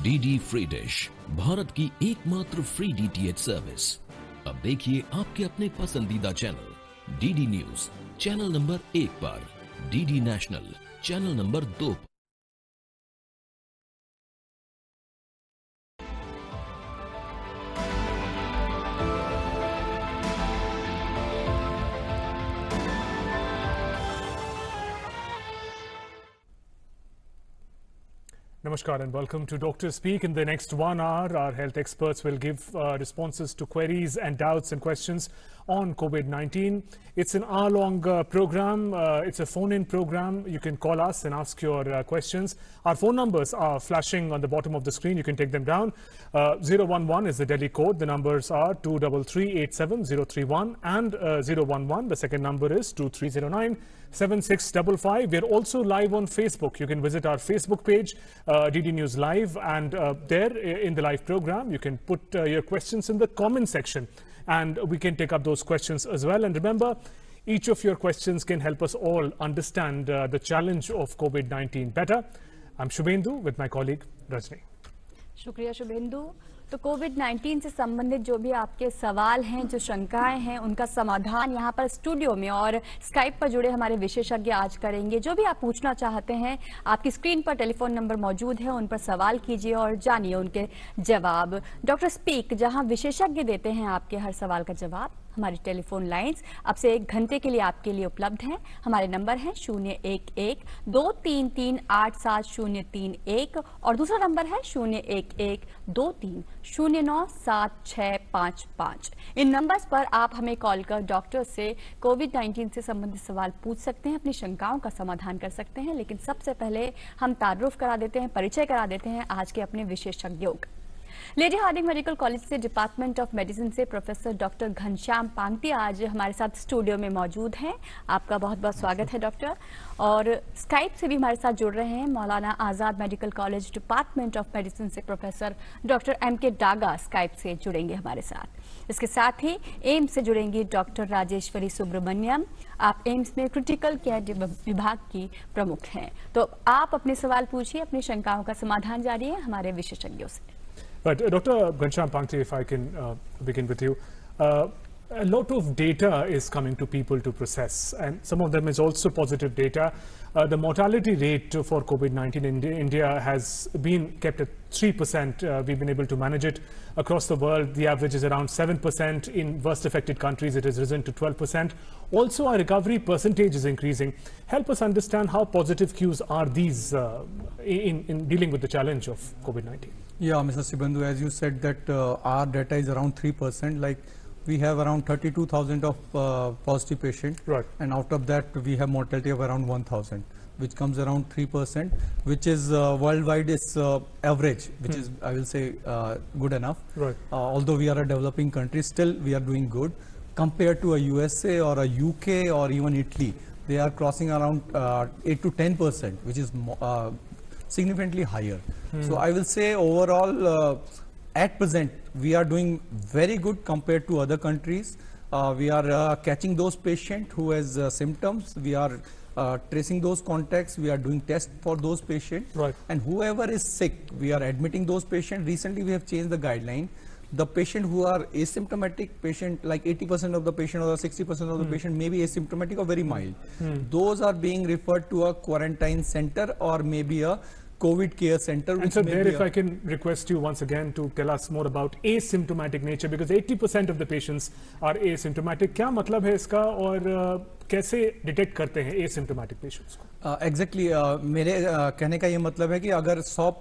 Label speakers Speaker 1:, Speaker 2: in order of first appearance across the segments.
Speaker 1: DD free dish, Bharat की एकमात्र free DTH service. अब देखिए आपके अपने पसंदीदा channel DD news channel number 1 पर, डीडी नेशनल चैनल नंबर 2 पर।
Speaker 2: Namaskar and welcome to Dr. Speak. In the next 1 hour, our health experts will give responses to queries and doubts and questions on COVID-19. It's an hour-long program. It's a phone-in program. You can call us and ask your questions. Our phone numbers are flashing on the bottom of the screen. You can take them down. 011 is the Delhi code. The numbers are 233-87031 and 011. The second number is 2309-7655. We're also live on Facebook. You can visit our Facebook page, DD News Live, and there in the live program, you can put your questions in the comment section and we can take up those questions as well. And remember, each of your questions can help us all understand the challenge of COVID-19 better. I'm Shubhendu with my colleague Rajni.
Speaker 3: शुक्रिया शुभेंदु। तो कोविड-19 से संबंधित जो भी आपके सवाल हैं, जो शंकाएं हैं, उनका समाधान यहाँ पर स्टूडियो में और स्काइप पर जुड़े हमारे विशेषज्ञ आज करेंगे। जो भी आप पूछना चाहते हैं, आपकी स्क्रीन पर टेलीफोन नंबर मौजूद है, उन पर सवाल कीजिए और जानिए उनके जवाब। डॉक्टर स्पीक, जहां विशेषज्ञ देते हैं आपके हर सवाल का जवाब। हमारी टेलीफोन लाइंस अब से 1 घंटे के लिए आपके लिए उपलब्ध हैं। हमारे नंबर हैं 011-233-87031 और दूसरा नंबर है 011-2309-7655। इन नंबर्स पर आप हमें कॉल कर डॉक्टर से कोविड-19 से संबंधित सवाल पूछ सकते हैं, अपनी शंकाओं का समाधान कर सकते हैं। लेकिन सबसे पहले हम तारुफ करा देते हैं, परिचय करा देते हैं आज के अपने विशेषज्ञों का। लेडी हार्डिंग मेडिकल कॉलेज से डिपार्टमेंट ऑफ मेडिसिन से प्रोफेसर डॉक्टर घनश्याम पांगती आज हमारे साथ स्टूडियो में मौजूद हैं। आपका बहुत बहुत स्वागत है डॉक्टर। और स्काइप से भी हमारे साथ जुड़ रहे हैं Maulana Azad medical college department of medicine से professor doctor MK Daga Skype से जुड़ेंगे हमारे साथ। इसके साथ ही एम्स से जुड़ेंगी डॉक्टर राजेश्वरी सुब्रमण्यम। आप एम्स में क्रिटिकल केयर विभाग की प्रमुख हैं। तो आप अपने सवाल पूछिए, अपनी शंकाओं का समाधान जानिए हमारे विशेषज्ञों से।
Speaker 2: But Dr. Ghanshyam Pankti, if I can begin with you, a lot of data is coming to people to process, and some of them is also positive data. The mortality rate for COVID-19 in India has been kept at 3%. We've been able to manage it across the world. The average is around 7%. In worst affected countries, it has risen to 12%. Also, our recovery percentage is increasing. Help us understand how positive cues are these in dealing with the challenge of COVID-19.
Speaker 4: Yeah, Mr. Shubhendu, as you said that our data is around 3%. Like we have around 32,000 of positive patients,
Speaker 2: right? And
Speaker 4: out of that we have mortality of around 1,000, which comes around 3%, which is worldwide is average, which is I will say good enough.
Speaker 2: Right.
Speaker 4: Although we are a developing country, still we are doing good compared to a USA or a UK or even Italy. They are crossing around 8 to 10%, which is significantly higher. So I will say overall at present we are doing very good compared to other countries. We are catching those patients who has symptoms. We are tracing those contacts. We are doing tests for those patients.
Speaker 2: Right.
Speaker 4: And whoever is sick, we are admitting those patients. Recently we have changed the guideline. The patient who are asymptomatic patient, like 80% of the patient or 60% of the patient may be asymptomatic or very mild. Those are being referred to a quarantine center or maybe a COVID care center.
Speaker 2: And so there, if I can request you once again to tell us more about asymptomatic nature, because 80% of the patients are asymptomatic. क्या मतलब है इसका और कैसे detect करते हैं asymptomatic patients को?
Speaker 4: Exactly, मेरे कहने का ये मतलब है कि अगर 100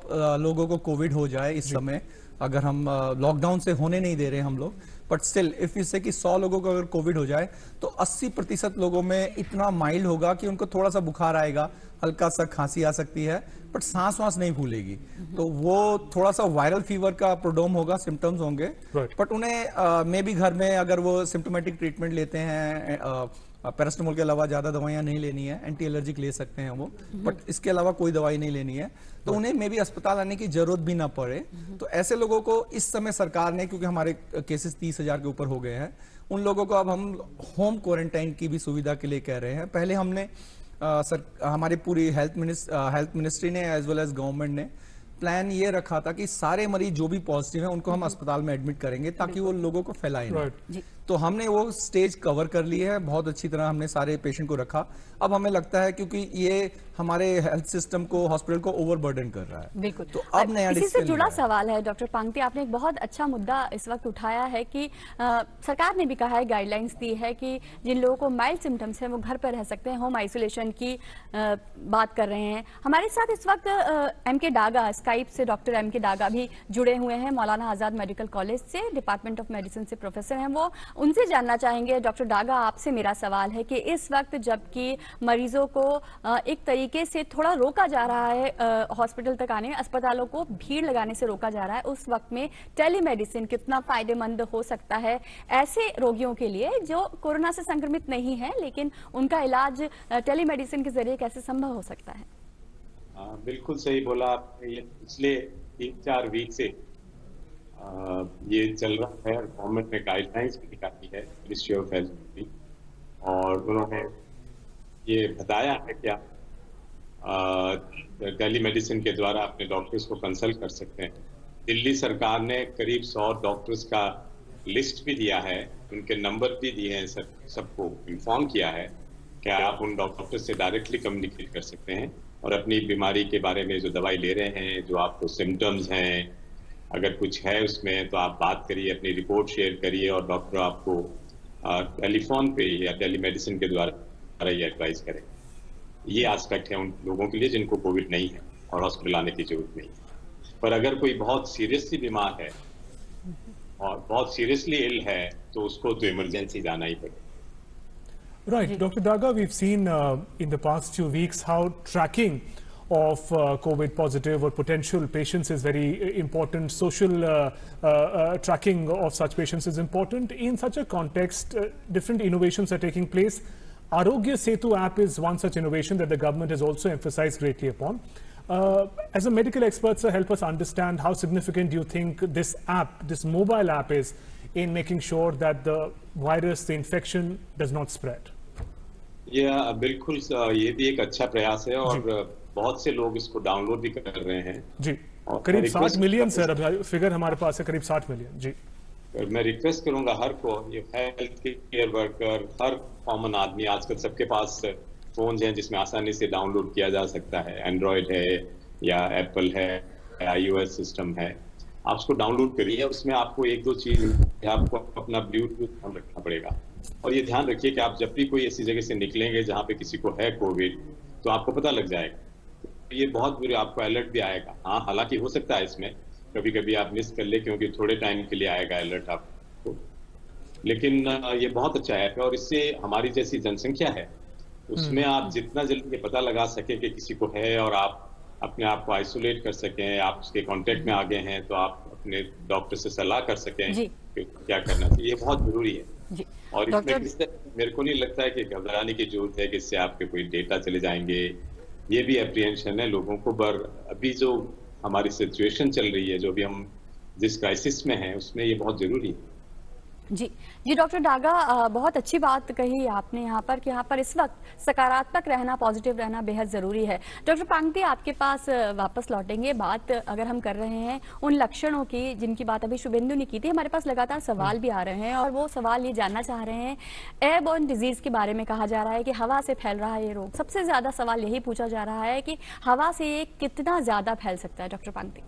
Speaker 4: लोगों को कोविड हो जाए इस समय, अगर हम लॉकडाउन से होने नहीं दे रहे हम लोग, बट स्टिल इफ इससे कि 100 लोगों को अगर कोविड हो जाए तो 80% लोगों में इतना माइल्ड होगा कि उनको थोड़ा सा बुखार आएगा, हल्का सा खांसी आ सकती है, बट सांस वास नहीं फूलेगी। तो वो थोड़ा सा वायरल फीवर का प्रोडोम होगा, सिम्टम्स होंगे, बट उन्हें मे भी घर में अगर वो सिम्टोमेटिक ट्रीटमेंट लेते हैं, पैरास्टामोल के अलावा ज्यादा दवाइयां नहीं लेनी है, एंटी एलर्जिक ले सकते हैं वो, बट इसके अलावा कोई दवाई नहीं लेनी है, तो उन्हें मे भी अस्पताल आने की जरूरत भी ना पड़े। तो ऐसे लोगों को इस समय सरकार ने, क्योंकि हमारे केसेस 30,000 के ऊपर हो गए हैं, उन लोगों को अब हम होम क्वारंटाइन की भी सुविधा के लिए कह रहे हैं। पहले हमने हमारी पूरी हेल्थ मिनिस्ट्री ने एज वेल एज गवर्नमेंट ने प्लान ये रखा था कि सारे मरीज जो भी पॉजिटिव हैं उनको हम अस्पताल में एडमिट करेंगे ताकि वो लोगों को फैलाए नहीं।
Speaker 2: Right.
Speaker 4: तो हमने वो स्टेज कवर कर ली है, बहुत अच्छी तरह हमने सारे पेशेंट को रखा। अब हमें लगता है क्योंकि ये हमारे हेल्थ सिस्टम को, हॉस्पिटल को ओवरबर्डन कर रहा है।
Speaker 3: बिल्कुल।
Speaker 4: तो अब नया
Speaker 3: इसी से
Speaker 4: डिसीजन
Speaker 3: जुड़ा
Speaker 4: लिया है।
Speaker 3: सवाल है डॉक्टर पांगती, आपने एक बहुत अच्छा मुद्दा इस वक्त उठाया है कि सरकार ने भी कहा है, गाइडलाइंस दी है कि जिन लोगों को माइल्ड सिम्टम्स हैं वो घर पर रह सकते हैं, होम आइसोलेशन की बात कर रहे हैं। हमारे साथ इस वक्त एम.के. डागा, स्काइप से डॉक्टर एम.के. डागा भी जुड़े हुए हैं, मौलाना आजाद मेडिकल कॉलेज से, डिपार्टमेंट ऑफ मेडिसिन से प्रोफेसर हैं वो। उनसे जानना चाहेंगे डॉक्टर डागा, आपसे मेरा सवाल है कि इस वक्त जबकि मरीजों को एक तरीके से थोड़ा रोका जा रहा है हॉस्पिटल तक आने में, अस्पतालों को भीड़ लगाने से रोका जा रहा है, उस वक्त में टेलीमेडिसिन कितना फायदेमंद हो सकता है ऐसे रोगियों के लिए जो कोरोना से संक्रमित नहीं है लेकिन उनका इलाज टेलीमेडिसिन के जरिए कैसे संभव हो सकता है?
Speaker 5: बिल्कुल सही बोला आपने। ये पिछले 3-4 वीक से ये चल रहा है और गवर्नमेंट ने गाइडलाइंस भी निकाली है, मिनिस्ट्री ऑफ हेल्थ की, और उन्होंने ये बताया है कि आप टेलीमेडिसिन के द्वारा अपने डॉक्टर्स को कंसल्ट कर सकते हैं। दिल्ली सरकार ने करीब 100 डॉक्टर्स का लिस्ट भी दिया है, उनके नंबर भी दिए हैं, सबको इन्फॉर्म किया है कि आप उन डॉक्टर से डायरेक्टली कम्युनिकेट कर सकते हैं और अपनी बीमारी के बारे में जो दवाई ले रहे हैं, जो आपको सिम्टम्स हैं, अगर कुछ है उसमें तो आप बात करिए, अपनी रिपोर्ट शेयर करिए और डॉक्टर आपको टेलीफोन पे या टेलीमेडिसिन के द्वारा ये एडवाइस करें। ये एस्पेक्ट है उन लोगों के लिए जिनको कोविड नहीं है और हॉस्पिटल आने की जरूरत नहीं है। पर अगर कोई बहुत सीरियसली बीमार है और बहुत सीरियसली इल है तो उसको तो इमरजेंसी जाना ही पड़ेगा।
Speaker 2: Right, Dr. Daga, we've seen in the past few weeks how tracking of COVID positive or potential patients is very important. Social tracking of such patients is important. In such a context, different innovations are taking place. Arogya Setu app is one such innovation that the government has also emphasized greatly upon. As a medical expert, sir, help us understand how significant do you think this app, this mobile app is in making sure that the virus, the infection does not spread?
Speaker 5: बिल्कुल, ये भी एक अच्छा प्रयास है और बहुत से लोग इसको डाउनलोड भी कर रहे हैं।
Speaker 2: जी, करीब 60 मिलियन सर, अब फिगर हमारे पास है, करीब 60 मिलियन। जी,
Speaker 5: मैं रिक्वेस्ट करूंगा हर को, ये हेल्थ केयर वर्कर, हर कॉमन आदमी, आजकल सबके पास फोन हैं जिसमें आसानी से डाउनलोड किया जा सकता है। एंड्रॉयड है या एप्पल है, iOS सिस्टम है, आप उसको डाउनलोड करिए। उसमें आपको 1-2 चीज आपको अपना ब्लूटूथ ध्यान रखना पड़ेगा और ये ध्यान रखिए कि आप जब भी कोई ऐसी जगह से निकलेंगे जहाँ पे किसी को है कोविड तो आपको पता लग जाएगा। ये बहुत बुरे आपको अलर्ट भी आएगा। हाँ, हालांकि हो सकता है इसमें कभी कभी आप मिस कर ले क्योंकि थोड़े टाइम के लिए आएगा अलर्ट आपको, लेकिन ये बहुत अच्छा ऐप है और इससे हमारी जैसी जनसंख्या है उसमें आप जितना जल्दी ये पता लगा सके कि किसी को है और आप अपने आप को आइसोलेट कर सकें, आप उसके कांटेक्ट में आ गए हैं तो आप अपने डॉक्टर से सलाह कर सकें कि क्या करना चाहिए, ये बहुत जरूरी है। और इसमें मेरे को नहीं लगता है कि घबराने की जरूरत है कि इससे आपके कोई डेटा चले जाएंगे, ये भी एप्रीहेंशन है लोगों को। पर अभी जो हमारी सिचुएशन चल रही है, जो भी हम जिस क्राइसिस में हैं, उसमें ये बहुत जरूरी है।
Speaker 3: जी जी, डॉक्टर डागा, बहुत अच्छी बात कही आपने यहाँ पर कि यहाँ पर इस वक्त सकारात्मक रहना, पॉजिटिव रहना बेहद ज़रूरी है। डॉक्टर पांगती, आपके पास वापस लौटेंगे। बात अगर हम कर रहे हैं उन लक्षणों की जिनकी बात अभी शुभेंदु ने की थी, हमारे पास लगातार सवाल भी आ रहे हैं और वो सवाल ये जानना चाह रहे हैं, एयरबोर्न डिजीज़ के बारे में कहा जा रहा है कि हवा से फैल रहा है ये रोग। सबसे ज़्यादा सवाल यही पूछा जा रहा है कि हवा से ये कितना ज़्यादा फैल सकता है? डॉक्टर पांगती,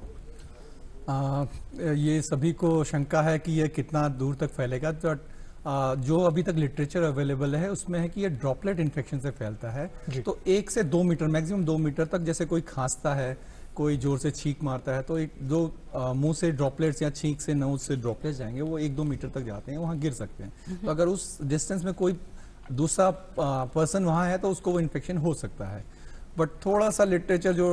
Speaker 4: ये सभी को शंका है कि ये कितना दूर तक फैलेगा। तो जो अभी तक लिटरेचर अवेलेबल है उसमें है कि ये ड्रॉपलेट इन्फेक्शन से फैलता है। तो 1 से 2 मीटर, मैक्सिमम 2 मीटर तक, जैसे कोई खांसता है, कोई जोर से छींक मारता है तो मुंह से ड्रॉपलेट्स या छींक से नोज से ड्रॉपलेट्स जाएंगे, वो 1-2 मीटर तक जाते हैं, वहां गिर सकते हैं। तो अगर उस डिस्टेंस में कोई दूसरा पर्सन वहां है तो उसको वो इन्फेक्शन हो सकता है। बट थोड़ा सा लिटरेचर जो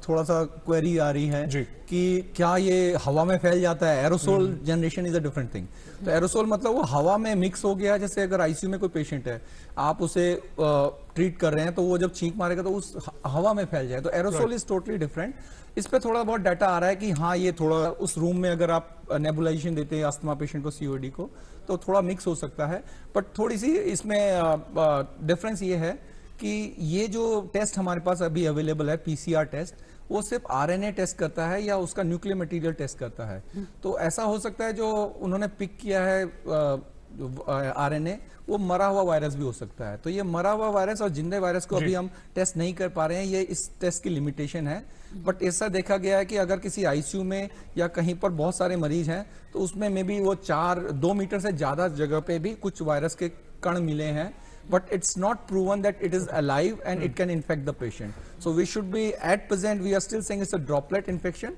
Speaker 4: थोड़ा सा क्वेरी आ रही है कि क्या ये हवा में फैल जाता है। Aerosol generation is a different thing. तो एरोसोल मतलब वो हवा में मिक्स हो गया। जैसे अगर आईसीयू में कोई पेशेंट है, आप उसे ट्रीट कर रहे हैं तो वो जब छींक मारेगा तो उस हवा में फैल जाए। तो एरोसोल इज टोटली डिफरेंट। इस पे थोड़ा बहुत डाटा आ रहा है कि हाँ, ये थोड़ा उस रूम में अगर आप नेबुलाइजेशन देते हैं अस्थमा पेशेंट को, सीओडी को, तो थोड़ा मिक्स हो सकता है। बट थोड़ी सी इसमें डिफरेंस ये है कि ये जो टेस्ट हमारे पास अभी अवेलेबल है पीसीआर टेस्ट, वो सिर्फ आरएनए टेस्ट करता है या उसका न्यूक्लियर मटेरियल टेस्ट करता है। तो ऐसा हो सकता है जो उन्होंने पिक किया है आरएनए, वो मरा हुआ वायरस भी हो सकता है। तो ये मरा हुआ वायरस और जिंदे वायरस को अभी हम टेस्ट नहीं कर पा रहे हैं, ये इस टेस्ट की लिमिटेशन है। बट ऐसा देखा गया है कि अगर किसी आईसीयू में या कहीं पर बहुत सारे मरीज हैं तो उसमें मे बी वो 2 मीटर से ज्यादा जगह पे भी कुछ वायरस के कण मिले हैं, but it's not proven that it is alive and it can infect the patient. So we should be, at present we are still saying it's a droplet infection.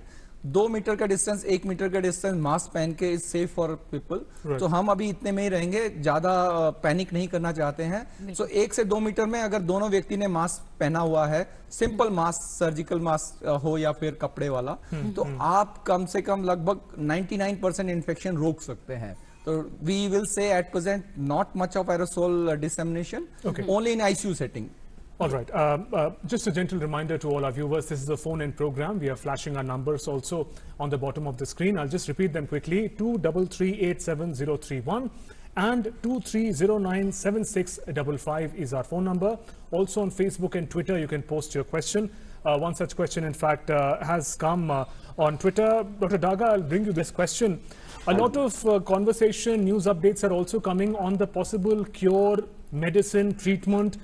Speaker 4: 2 metre का डिस्टेंस, 1 मीटर का distance mask पहन के is safe for people. तो हम अभी इतने में ही रहेंगे, ज्यादा पैनिक नहीं करना चाहते हैं। सो 1 से 2 मीटर में अगर दोनों व्यक्ति ने मास्क पहना हुआ है, सिंपल मास्क, सर्जिकल मास्क हो या फिर कपड़े वाला, तो आप कम से कम लगभग 99% इन्फेक्शन रोक सकते हैं। So we will say at present not much of aerosol dissemination, only in ICU setting.
Speaker 2: All right. Just a gentle reminder to all our viewers, this is a phone-in program. We are flashing our numbers also on the bottom of the screen. I'll just repeat them quickly. 23387031 and 23097655 is our phone number. Also on Facebook and Twitter, you can post your question. One such question, in fact, has come on Twitter. Dr. Daga, I'll bring you this question. A lot of conversation, news updates are also coming on the possible cure, medicine, treatment.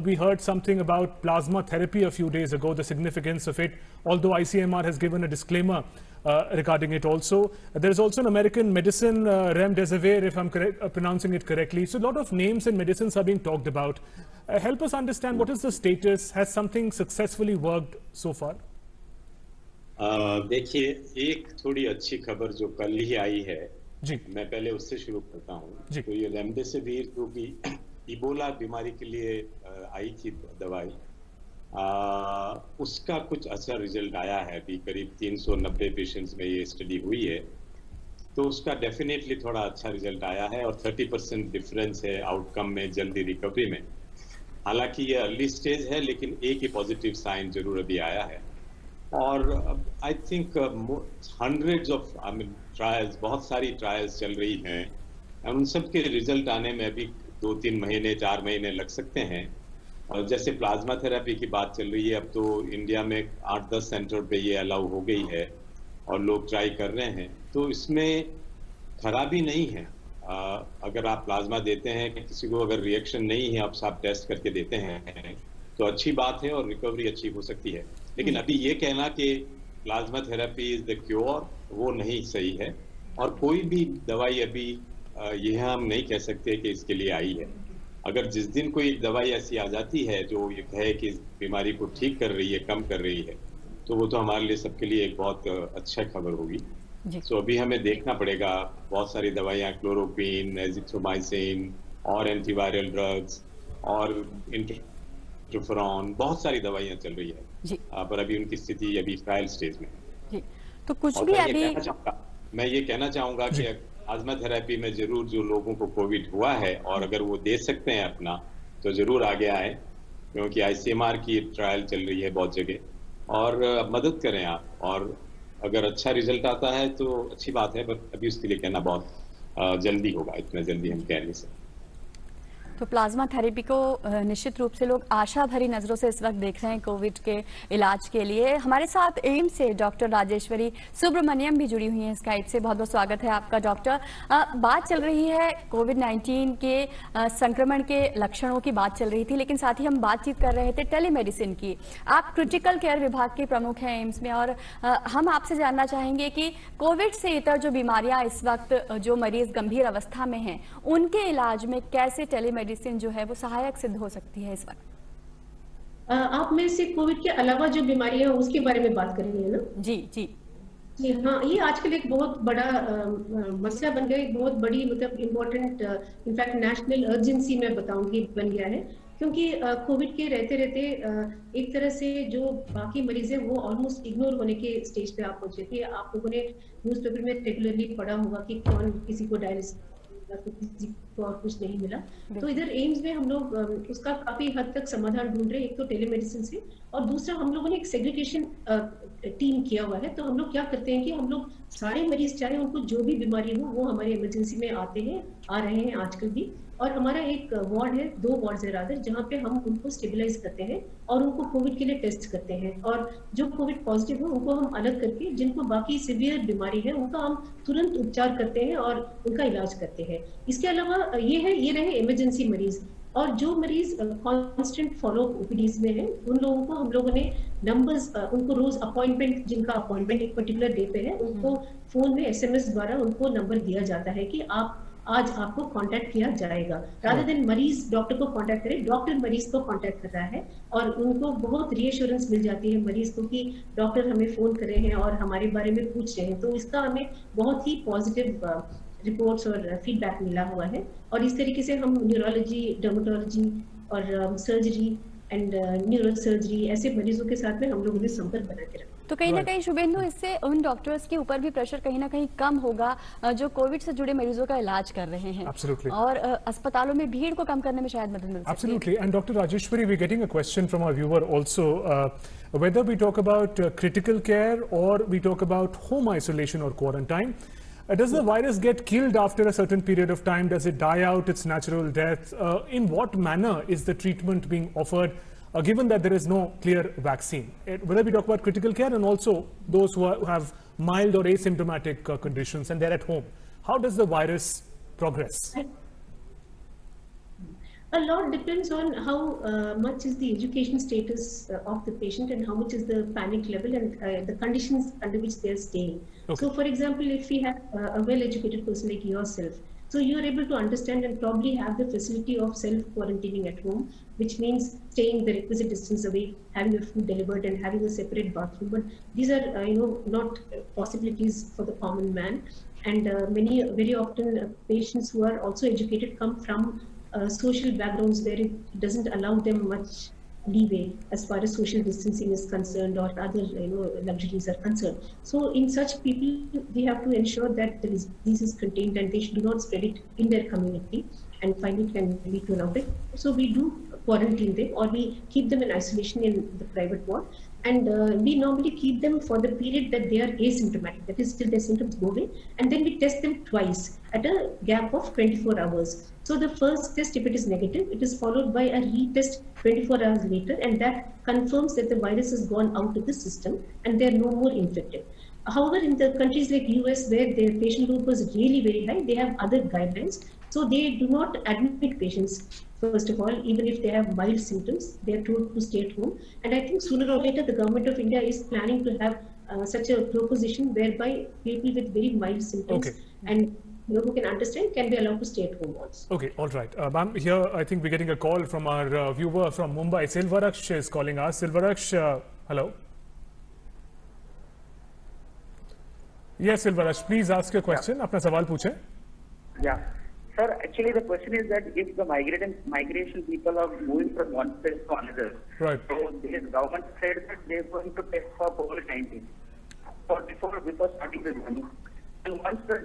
Speaker 2: We heard something about plasma therapy a few days ago, the significance of it, although ICMR has given a disclaimer regarding it also. There is also an American medicine, remdesivir, if I'm pronouncing it correctly. So a lot of names and medicines are being talked about. Help us understand what is the status. Has something successfully worked so far?
Speaker 5: देखिए, एक थोड़ी अच्छी खबर जो कल ही आई है
Speaker 2: जी,
Speaker 5: मैं पहले उससे शुरू करता हूँ। तो ये रेमडेसिविर जो कि इबोला बीमारी के लिए आई थी दवाई, उसका कुछ अच्छा रिजल्ट आया है। अभी करीब 390 पेशेंट्स में ये स्टडी हुई है, तो उसका डेफिनेटली थोड़ा अच्छा रिजल्ट आया है और 30% डिफरेंस है आउटकम में, जल्दी रिकवरी में। हालांकि ये अर्ली स्टेज है, लेकिन एक ही पॉजिटिव साइन जरूर अभी आया है। और I think hundreds of trials, बहुत सारी ट्रायल्स चल रही हैं। उन सब के रिजल्ट आने में अभी 2-3 महीने, 4 महीने लग सकते हैं। और जैसे प्लाज्मा थेरेपी की बात चल रही है, अब तो इंडिया में 8-10 सेंटर पे ये अलाउ हो गई है और लोग ट्राई कर रहे हैं, तो इसमें खराबी नहीं है। अगर आप प्लाज्मा देते हैं, किसी को अगर रिएक्शन नहीं है, आप टेस्ट करके देते हैं, तो अच्छी बात है और रिकवरी अच्छी हो सकती है। लेकिन अभी ये कहना कि plasma therapy is the cure, वो नहीं सही है। और कोई भी दवाई अभी ये हम नहीं कह सकते कि इसके लिए आई है। अगर जिस दिन कोई दवाई ऐसी आ जाती है जो ये कहे कि इस बीमारी को ठीक कर रही है, कम कर रही है, तो वो तो हमारे लिए सबके लिए एक बहुत अच्छा खबर होगी। तो अभी हमें देखना पड़ेगा। बहुत सारी दवाइयाँ, क्लोरोक्वीन, एजिथ्रोमाइसिन और एंटीवायरल ड्रग्स और इंटरफेरॉन, बहुत सारी दवाइयाँ चल रही है जी। पर अभी उनकी स्थिति अभी ट्रायल स्टेज में है।
Speaker 3: तो कुछ भी अभी
Speaker 5: मैं ये कहना चाहूंगा कि प्लाज्मा थेरेपी में जरूर जो लोगों को कोविड हुआ है और अगर वो दे सकते हैं अपना, तो जरूर आगे आए, क्योंकि आईसीएमआर की ट्रायल चल रही है बहुत जगह, और मदद करें आप। और अगर अच्छा रिजल्ट आता है तो अच्छी बात है, पर अभी उसके लिए कहना बहुत जल्दी होगा, इतना जल्दी हम कह नहीं सकते।
Speaker 3: तो प्लाज्मा थेरेपी को निश्चित रूप से लोग आशा भरी नजरों से इस वक्त देख रहे हैं कोविड के इलाज के लिए। हमारे साथ एम्स से डॉक्टर राजेश्वरी सुब्रमण्यम भी जुड़ी हुई हैं स्काइप से। बहुत बहुत स्वागत है आपका डॉक्टर। बात चल रही है कोविड-19 के संक्रमण के लक्षणों की बात चल रही थी, लेकिन साथ ही हम बातचीत कर रहे थे टेलीमेडिसिन की। आप क्रिटिकल केयर विभाग के प्रमुख हैं एम्स में, और हम आपसे जानना चाहेंगे कि कोविड से इतर जो बीमारियां इस वक्त जो मरीज गंभीर अवस्था में हैं, उनके इलाज में कैसे टेलीमेडिसिन जो है वो सहायक सिद्ध हो सकती है इस वक्त।
Speaker 6: आप में से कोविड के अलावा जो बीमारियां हैं उसके बारे में बात कर रही है ना?
Speaker 3: जी जी
Speaker 6: जी हाँ, ये आजकल एक बहुत बड़ा मसला बन गया, एक बहुत बड़ी मतलब इम्पोर्टेंट, इनफैक्ट नेशनल अर्जेंसी में बताऊंगी बन गया है। क्योंकि कोविड के रहते रहते एक तरह से जो बाकी मरीज हैं वो ऑलमोस्ट इग्नोर होने के स्टेज पे आप पहुंचे थे। आप लोगों ने न्यूज़पेपर में रेगुलरली पढ़ा होगा कि कौन किसी को डायलिसिस, किसी को और कुछ नहीं मिला। तो इधर एम्स में हम लोग उसका काफी हद तक समाधान ढूंढ रहे हैं, एक तो टेलीमेडिसिन से, और दूसरा हम लोगों ने एक सेग्रीगेशन टीम किया हुआ है। तो हम लोग क्या करते हैं कि हम लोग सारे मरीज, चाहे उनको जो भी बीमारी हो, वो हमारे इमरजेंसी में आते हैं, आ रहे हैं आजकल भी। और हमारा एक वार्ड है, 2 वार्ड है रादर, जहाँ पे हम उनको स्टेबलाइज करते हैं और उनको कोविड के लिए टेस्ट करते हैं। और जो कोविड पॉजिटिव हो उनको हम अलग करके, जिनको बाकी सीवियर बीमारी है उनका हम तुरंत उपचार करते हैं और उनका इलाज करते हैं। इसके अलावा ये रहे इमरजेंसी मरीज। और जो मरीज कांस्टेंट फॉलो ओपीडीज में है, उन लोगों को हम लोगों ने नंबर्स, उनको रोज अपॉइंटमेंट, जिनका अपॉइंटमेंट एक पर्टिकुलर डे पे है, उनको फोन में SMS द्वारा उनको नंबर दिया जाता है कि आप आज आपको कांटेक्ट किया जाएगा। रादर देन मरीज डॉक्टर को कांटेक्ट करे, डॉक्टर मरीज को कांटेक्ट कर रहा है, और उनको बहुत रीअश्योरेंस मिल जाती है मरीज को कि डॉक्टर हमें फोन करे हैं और हमारे बारे में पूछ रहे हैं। तो इसका हमें बहुत ही पॉजिटिव रिपोर्ट्स और फीडबैक मिला हुआ है। और इस तरीके से हम न्यूरोलॉजी, डर्मेटोलॉजी और सर्जरी एंड न्यूरो सर्जरी, ऐसे मरीजों के साथ में हम लोगों ने संपर्क बना के रखा।
Speaker 3: तो कहीं ना कहीं शुभेंदु, इससे उन डॉक्टर्स के ऊपर भी प्रेशर कहीं ना कहीं कम होगा जो कोविड से जुड़े मरीजों का इलाज कर रहे हैं।
Speaker 2: Absolutely.
Speaker 3: और अस्पतालों में भीड़ को कम करने में शायद मदद मिल सकती है।
Speaker 2: Absolutely. And Dr. Rajeshwari, we're getting a question from our viewer also. Whether we talk about critical care or we talk about home isolation or quarantine, does the virus get killed after a certain period of time? Does it die out its natural death? In what manner is the treatment being offered, given that there is no clear vaccine? Whether we talk about critical care and also those who have mild or asymptomatic conditions and they're at home, how does the virus progress?
Speaker 6: A lot depends on how much is the education status of the patient and how much is the panic level and the conditions under which they're staying.
Speaker 2: Okay.
Speaker 6: So for example, if we have a well-educated person like yourself, so you're able to understand and probably have the facility of self-quarantining at home, which means staying the requisite distance away, having your food delivered and having a separate bathroom. But these are, not possibilities for the common man. And very often patients who are also educated come from social backgrounds where it doesn't allow them much leeway as far as social distancing is concerned or other luxuries are concerned. So in such people, we have to ensure that the disease is contained and they do not spread it in their community and finally can lead to an outbreak. So we do quarantine them or we keep them in isolation in the private ward, and we normally keep them for the period that they are asymptomatic, that is till their symptoms go away, and then we test them twice at a gap of 24 hours. So the first test, if it is negative, it is followed by a retest 24 hours later, and that confirms that the virus has gone out of the system and they are no more infected. However, in the countries like US, where their patient load was really very high, they have other guidelines. So they do not admit patients. First of all, even if they have mild symptoms, they are told to stay at home. And I think sooner or later, the government of India is planning to have such a proposition whereby people with very mild symptoms and who can understand can be allowed to stay at home also.
Speaker 2: Okay, all right. Ma'am, here I think we're getting a call from our viewer from Mumbai. Silvaraksh is calling us. Silvaraksh, hello. Yes, Silvaraksh, please ask your question. अपना सवाल पूछें.
Speaker 7: Yeah. Sir, actually the question is that if the migration people are moving from one place to another,
Speaker 2: Right.
Speaker 7: so the government said that they are going to test for COVID-19 before starting the journey. And once the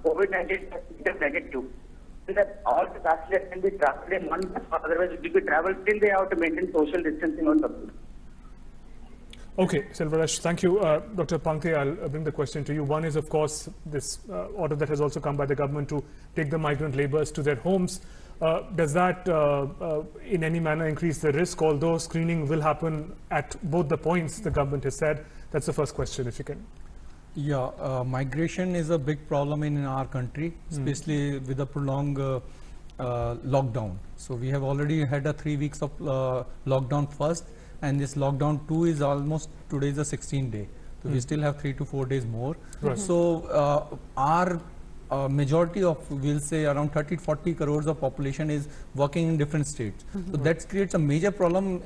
Speaker 7: COVID-19 is negative, so that all the passengers can be traveled in one bus, otherwise it will be traveled till they have to maintain social distancing or something.
Speaker 2: Okay, Silvarash, thank you. Dr. Pangte, I'll bring the question to you. One is, of course, this order that has also come by the government to take the migrant laborers to their homes. Does that in any manner increase the risk, although screening will happen at both the points the government has said? That's the first question, if you can.
Speaker 4: Yeah, migration is a big problem in our country, especially with the prolonged lockdown. So we have already had a 3 weeks of lockdown first, and this lockdown 2 is almost, today is the 16th day. So we still have 3 to 4 days more.
Speaker 2: Right.
Speaker 4: So our majority of, we'll say around 30-40 crores of population is working in different states. So that creates a major problem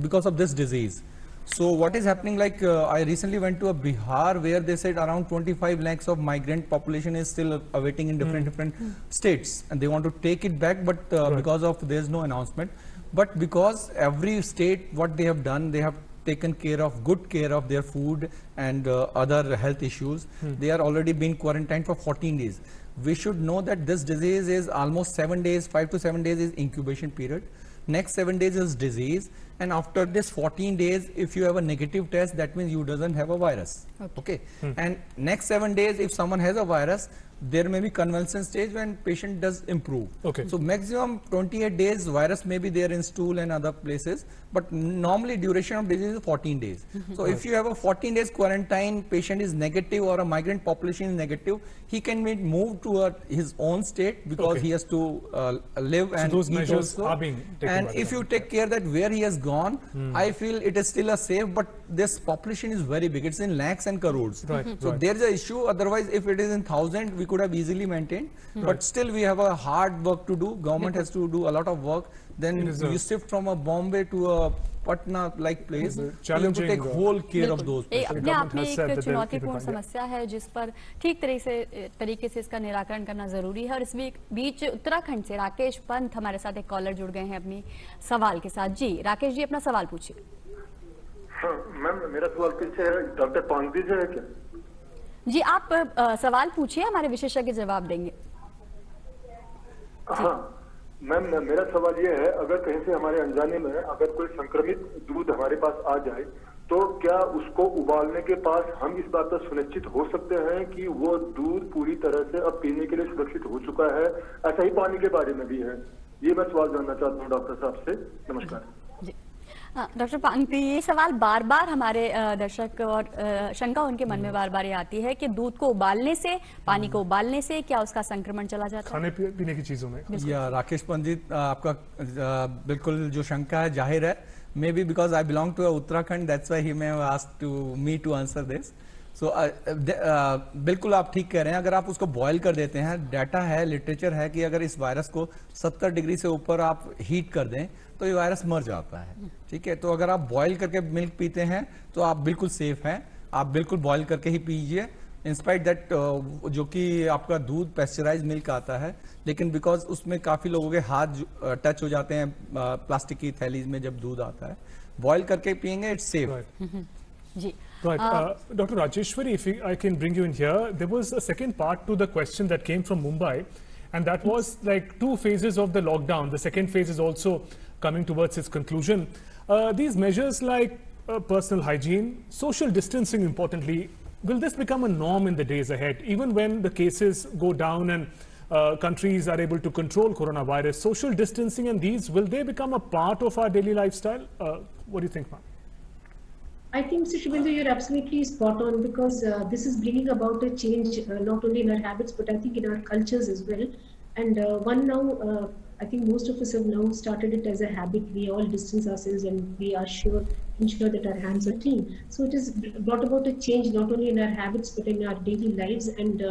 Speaker 4: because of this disease. So what is happening, like I recently went to a Bihar where they said around 25 lakhs of migrant population is still awaiting in different states, and they want to take it back, but because of there's no announcement. But because every state, what they have done, they have taken care of, good care of their food and other health issues, they are already been quarantined for 14 days. We should know that this disease is almost 7 days, 5 to 7 days is incubation period. Next 7 days is disease, and after this 14 days, if you have a negative test, that means you doesn't have a virus. Okay. And next 7 days, if someone has a virus, there may be convalescence stage when patient does improve.
Speaker 2: Okay.
Speaker 4: So maximum 28 days virus may be there in stool and other places, but normally duration of disease is 14 days. So if you have a 14 days quarantine, patient is negative or a migrant population is negative, he can be moved to his own state because he has to live and
Speaker 2: those
Speaker 4: eat
Speaker 2: measures
Speaker 4: also.
Speaker 2: are being taken
Speaker 4: And
Speaker 2: by the
Speaker 4: if you take care that where he has gone, I feel it is still a safe, but this population is very big. It's in lakhs and crores.
Speaker 2: Right,
Speaker 4: So
Speaker 2: right.
Speaker 4: there's an issue. Otherwise, if it is in thousand, we could have easily maintained. But still, we have a hard work to do. Government has to do a lot of work. Then
Speaker 2: It is a-
Speaker 4: you shift from a Bombay to a Patna-like place.
Speaker 2: It is a
Speaker 4: You have to
Speaker 2: challenging,
Speaker 4: take whole care of those.
Speaker 3: ये
Speaker 2: The
Speaker 3: अपने आप
Speaker 2: government
Speaker 3: में
Speaker 2: has said
Speaker 3: एक
Speaker 2: that they'll keep it
Speaker 3: चुनौतीपूर्ण
Speaker 2: going, yeah.
Speaker 3: समस्या है जिस पर ठीक तरीके से इसका निराकरण करना जरूरी है। और इस बीच उत्तराखंड से राकेश पंत हमारे साथ एक कॉलर जुड़ गए हैं अपनी सवाल के साथ। जी राकेश जी, अपना सवाल पूछिए।
Speaker 8: हाँ मैम, मेरा सवाल किससे है? डॉक्टर पांगदी से है क्या?
Speaker 3: जी आप सवाल पूछिए, हमारे विशेषज्ञ जवाब देंगे।
Speaker 8: हाँ मैम, मेरा सवाल ये है, अगर कहीं से हमारे अनजाने में अगर कोई संक्रमित दूध हमारे पास आ जाए, तो क्या उसको उबालने के पास हम इस बात पर सुनिश्चित हो सकते हैं कि वो दूध पूरी तरह से अब पीने के लिए सुरक्षित हो चुका है? ऐसा ही पानी के बारे में भी है। ये मैं सवाल जानना चाहता हूँ डॉक्टर साहब से। नमस्कार।
Speaker 3: जी डॉक्टर पांगती, ये सवाल बार बार हमारे दर्शक और शंका उनके मन में बार बार ये आती है कि दूध को उबालने से, पानी को उबालने से क्या उसका संक्रमण चला जाता है?
Speaker 2: खाने पीने की चीजों में।
Speaker 4: या राकेश पंडित, आपका बिल्कुल जो शंका है जाहिर है। May be because I belong to Uttarakhand, that's why he may have asked to me to answer this. So बिल्कुल आप ठीक कह रहे हैं। अगर आप उसको बॉयल कर देते हैं, डाटा है, लिटरेचर है कि अगर इस वायरस को 70 डिग्री से ऊपर आप हीट कर दें तो ये वायरस मर जाता है। ठीक है, तो अगर आप बॉयल करके मिल्क पीते हैं तो आप बिल्कुल सेफ हैं। आप बिल्कुल बॉयल करके ही पीजिए। इंस्पाइट दैट जो कि आपका दूध पैस्चराइज मिल्क आता है, लेकिन बिकॉज उसमें काफी लोगों के हाथ टच हो जाते हैं प्लास्टिक की थैली में जब दूध आता है, बॉयल करके पियेंगे, इट्स सेफ।
Speaker 3: जी
Speaker 2: Right. Dr. Rajeshwari, if I can bring you in here, there was a second part to the question that came from Mumbai, and that was like 2 phases of the lockdown. The second phase is also coming towards its conclusion. These measures like personal hygiene, social distancing importantly, will this become a norm in the days ahead? Even when the cases go down and countries are able to control coronavirus, social distancing and these, will they become a part of our daily lifestyle? What do you think, ma'am?
Speaker 6: I think, Mr. Shubhendu, you're absolutely spot on, because this is bringing about a change not only in our habits, but I think in our cultures as well. And one now, I think most of us have now started it as a habit. We all distance ourselves and we are ensure that our hands are clean. So it has brought about a change not only in our habits, but in our daily lives. And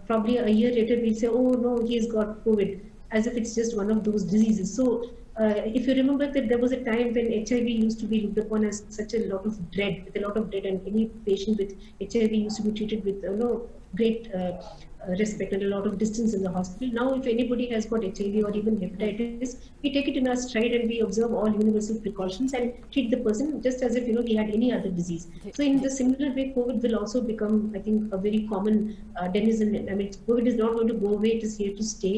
Speaker 6: probably a year later, we'll say, oh no, he's got COVID, as if it's just one of those diseases. So if you remember that there was a time when HIV used to be looked upon as such a lot of dread, and any patient with HIV used to be treated with great respect and a lot of distance in the hospital. Now, if anybody has got HIV or even hepatitis, we take it in our stride and we observe all universal precautions and treat the person just as if he had any other disease. So in the similar way, COVID will also become, I think, a very common denizen. I mean, COVID is not going to go away; it is here to stay.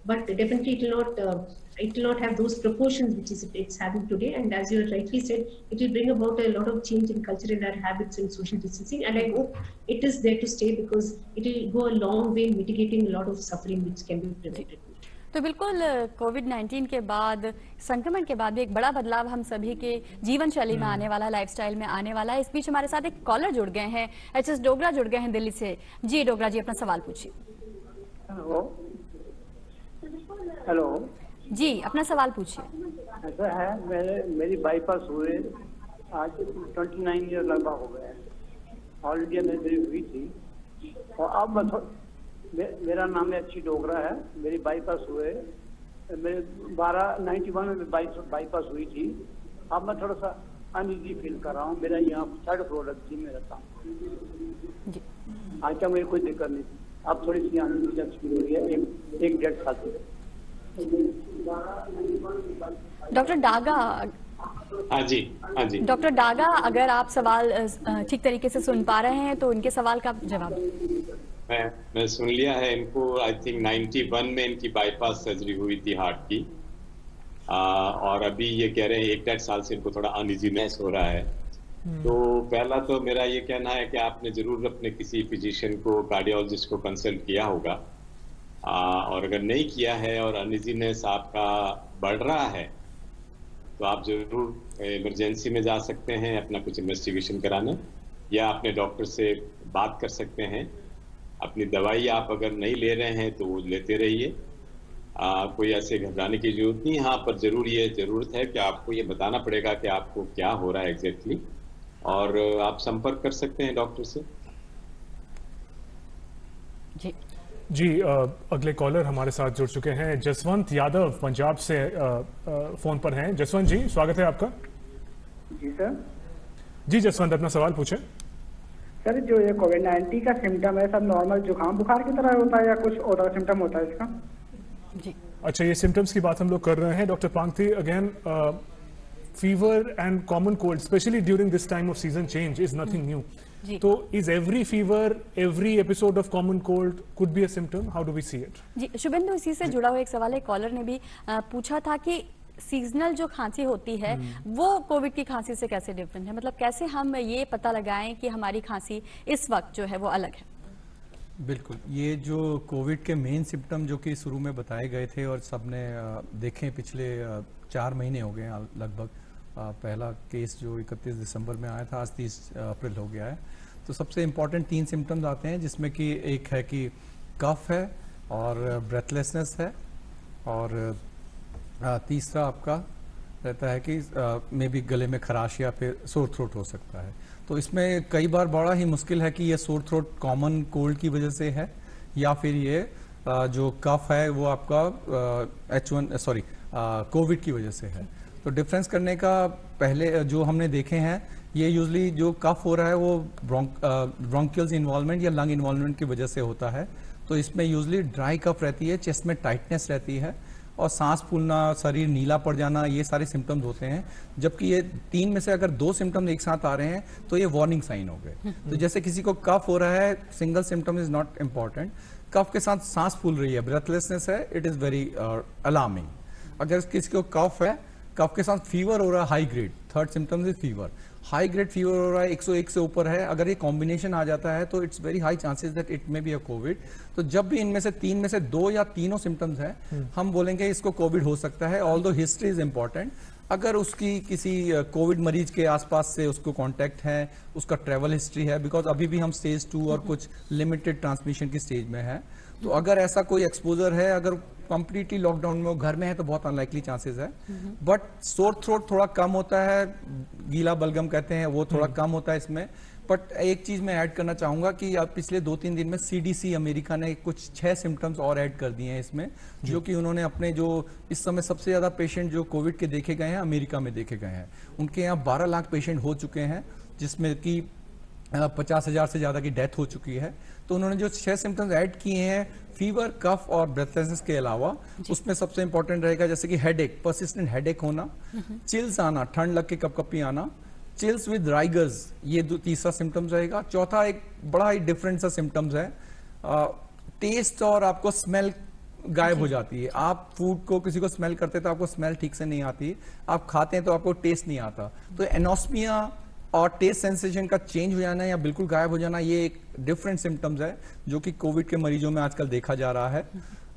Speaker 6: But definitely it will not have those proportions which it's having today. And as you rightly said, it will bring about a lot of change in culture and our habits and social distancing. And I hope it is there to stay, because it will go a long way in mitigating a lot of suffering which can be prevented.
Speaker 3: तो बिल्कुल कोविड-19 के बाद, संक्रमण के बाद भी एक बड़ा बदलाव हम सभी के जीवन शैली में आने वाला, लाइफस्टाइल में आने वाला है। इस बीच हमारे साथ एक कॉलर जुड़ गए हैं, एचएस डोगरा जुड़ गए हैं दिल्ली से। जी डोगरा जी, अपना सवाल पूछिए।
Speaker 9: हेलो
Speaker 3: जी, अपना सवाल पूछिए।
Speaker 9: ऐसा है, मेरी बाईपास हुए आज 29 ईयर लगभग हो गए। ऑल इंडिया में मेरी हुई थी, और अब मेरा नाम एच डोगरा है। मेरी बाईपास हुए, मेरे 91 में बाईपास हुई थी। अब मैं थोड़ा सा अनईजी फील कर रहा हूँ। मेरा यहाँ 3rd फ्लोर जी में रहता हूँ। आज तक मेरी कोई दिक्कत नहीं थी, अब थोड़ी सी अनईजी फील हो रही है, 1-1.5 साल से।
Speaker 3: डॉक्टर डागा,
Speaker 5: हाँ जी, हाँ जी।
Speaker 3: डॉक्टर डागा, अगर आप सवाल ठीक तरीके से सुन पा रहे हैं तो इनके सवाल का जवाब।
Speaker 5: मैं सुन लिया है इनको। आई थिंक 91 में इनकी बाईपास सर्जरी हुई थी हार्ट की। और अभी ये कह रहे हैं 1-1.5 साल से इनको थोड़ा अनइजीनेस हो रहा है। तो पहला तो मेरा ये कहना है कि आपने जरूर अपने किसी फिजिशियन को, कार्डियोलॉजिस्ट को कंसल्ट किया होगा। और अगर नहीं किया है और अनइजीनेस आपका बढ़ रहा है तो आप जरूर इमरजेंसी में जा सकते हैं अपना कुछ इन्वेस्टिगेशन कराने, या अपने डॉक्टर से बात कर सकते हैं। अपनी दवाई आप अगर नहीं ले रहे हैं तो वो लेते रहिए। कोई ऐसे घबराने की जरूरत नहीं। हाँ, पर जरूर ये जरूरत है कि आपको ये बताना पड़ेगा कि आपको क्या हो रहा है एग्जैक्टली, और आप संपर्क कर सकते हैं डॉक्टर से।
Speaker 2: जी, अगले कॉलर हमारे साथ जुड़ चुके हैं। जसवंत यादव पंजाब से फोन पर हैं। जसवंत जी, स्वागत है आपका।
Speaker 10: जी सर।
Speaker 2: जी जसवंत, अपना सवाल पूछें।
Speaker 10: सर, जो ये कोविड-19 का सिम्टम है सब नॉर्मल जुकाम बुखार की तरह होता है या कुछ और सिम्टम होता है इसका?
Speaker 3: जी,
Speaker 2: अच्छा, ये सिम्टम्स की बात हम लोग कर रहे हैं। Doctor Pangti, again fever and common cold specially during this time of season change is nothing new. तो is every fever, every episode of common cold could be a symptom? How do we see it?
Speaker 3: जी शुभेंदु, इसी से जुड़ा हुआ एक सवाल है। Collar ने भी पूछा था कि सीजनल जो खांसी होती है वो कोविड की खांसी से कैसे डिफरेंट है, मतलब कैसे हम ये पता लगाएं कि हमारी खांसी इस वक्त जो है वो अलग है?
Speaker 4: बिल्कुल, ये जो कोविड के मेन सिम्टम जो कि शुरू में बताए गए थे और सबने देखे, पिछले 4 महीने हो गए लगभग। पहला केस जो 31 दिसंबर में आया था, आज 30 अप्रैल हो गया है। तो सबसे इम्पॉर्टेंट 3 सिम्टम्स आते हैं, जिसमें कि एक है कि कफ है और ब्रेथलेसनेस है, और तीसरा आपका रहता है कि मे बी गले में खराश या फिर सोर थ्रोट हो सकता है। तो इसमें कई बार बड़ा ही मुश्किल है कि ये सोर थ्रोट कॉमन कोल्ड की वजह से है या फिर ये जो कफ है वो आपका कोविड की वजह से है। तो डिफरेंस करने का पहले जो हमने देखे हैं, ये यूजली जो कफ हो रहा है वो ब्रोंकियल्स इन्वॉल्वमेंट या लंग इन्वॉल्वमेंट की वजह से होता है। तो इसमें यूजली ड्राई कफ रहती है, चेस्ट में टाइटनेस रहती है और सांस फूलना, शरीर नीला पड़ जाना, ये सारे सिम्टम्स होते हैं। जबकि ये 3 में से अगर 2 सिम्टम्स एक साथ आ रहे हैं तो ये वार्निंग साइन हो गए। तो जैसे किसी को कफ हो रहा है, single symptom is not important. कफ के साथ सांस फूल रही है, ब्रेथलेसनेस है, इट इज वेरी अलार्मिंग। अगर किसी को कफ है, कफ के साथ फीवर हो रहा है high grade, third symptoms is fever, high grade fever हो रहा है, 101 से ऊपर है, अगर ये कॉम्बिनेशन आ जाता है तो it's very high chances that it may be a Covid. तो जब भी इनमें से 3 में से 2 या तीनों सिम्टम्स हैं, हम बोलेंगे इसको कोविड हो सकता है। Although history is important. अगर उसकी किसी कोविड मरीज के आसपास से उसको कांटेक्ट है, उसका ट्रैवल हिस्ट्री है, बिकॉज अभी भी हम स्टेज 2 और कुछ लिमिटेड ट्रांसमिशन की स्टेज में है, तो अगर ऐसा कोई एक्सपोजर है, अगर कंप्लीटली लॉकडाउन में वो घर में है तो बहुत अनलाइकली चांसेस है। बट सोर थ्रोट थोड़ा कम होता है, गीला बलगम कहते हैं, वो थोड़ा कम होता है इसमें। बट एक चीज मैं ऐड करना चाहूंगा कि अब पिछले 2-3 दिन में CDC अमेरिका ने कुछ 6 सिम्टम्स और ऐड कर दिए हैं इसमें, जो कि उन्होंने अपने जो इस समय सबसे ज्यादा पेशेंट जो कोविड के देखे गए हैं अमेरिका में देखे गए हैं, उनके यहाँ 12 लाख पेशेंट हो चुके हैं, जिसमें कि 50,000 से ज्यादा की डेथ हो चुकी है। तो उन्होंने जो 6 सिम्टम्स ऐड किए हैं, फीवर, कफ और ब्रेथलेसनेस के अलावा, उसमें सबसे इंपॉर्टेंट रहेगा जैसे कि हेडेक, परसिस्टेंट हेडेक होना, चिल्स आना, ठंड लग के कपकपी आना, चिल्स विद राइगर्स, ये तीसरा सिम्टम्स रहेगा। चौथा एक बड़ा ही डिफरेंट सा सिम्टम्स है, टेस्ट और आपको स्मेल गायब हो जाती है। आप फूड को किसी को स्मेल करते तो आपको स्मेल ठीक से नहीं आती, आप खाते हैं तो आपको टेस्ट नहीं आता। तो एनोस्मिया और टेस्ट सेंसेशन का चेंज हो जाना या बिल्कुल गायब हो जाना, ये एक डिफरेंट सिम्टम्स है जो कि कोविड के मरीजों में आजकल देखा जा रहा है।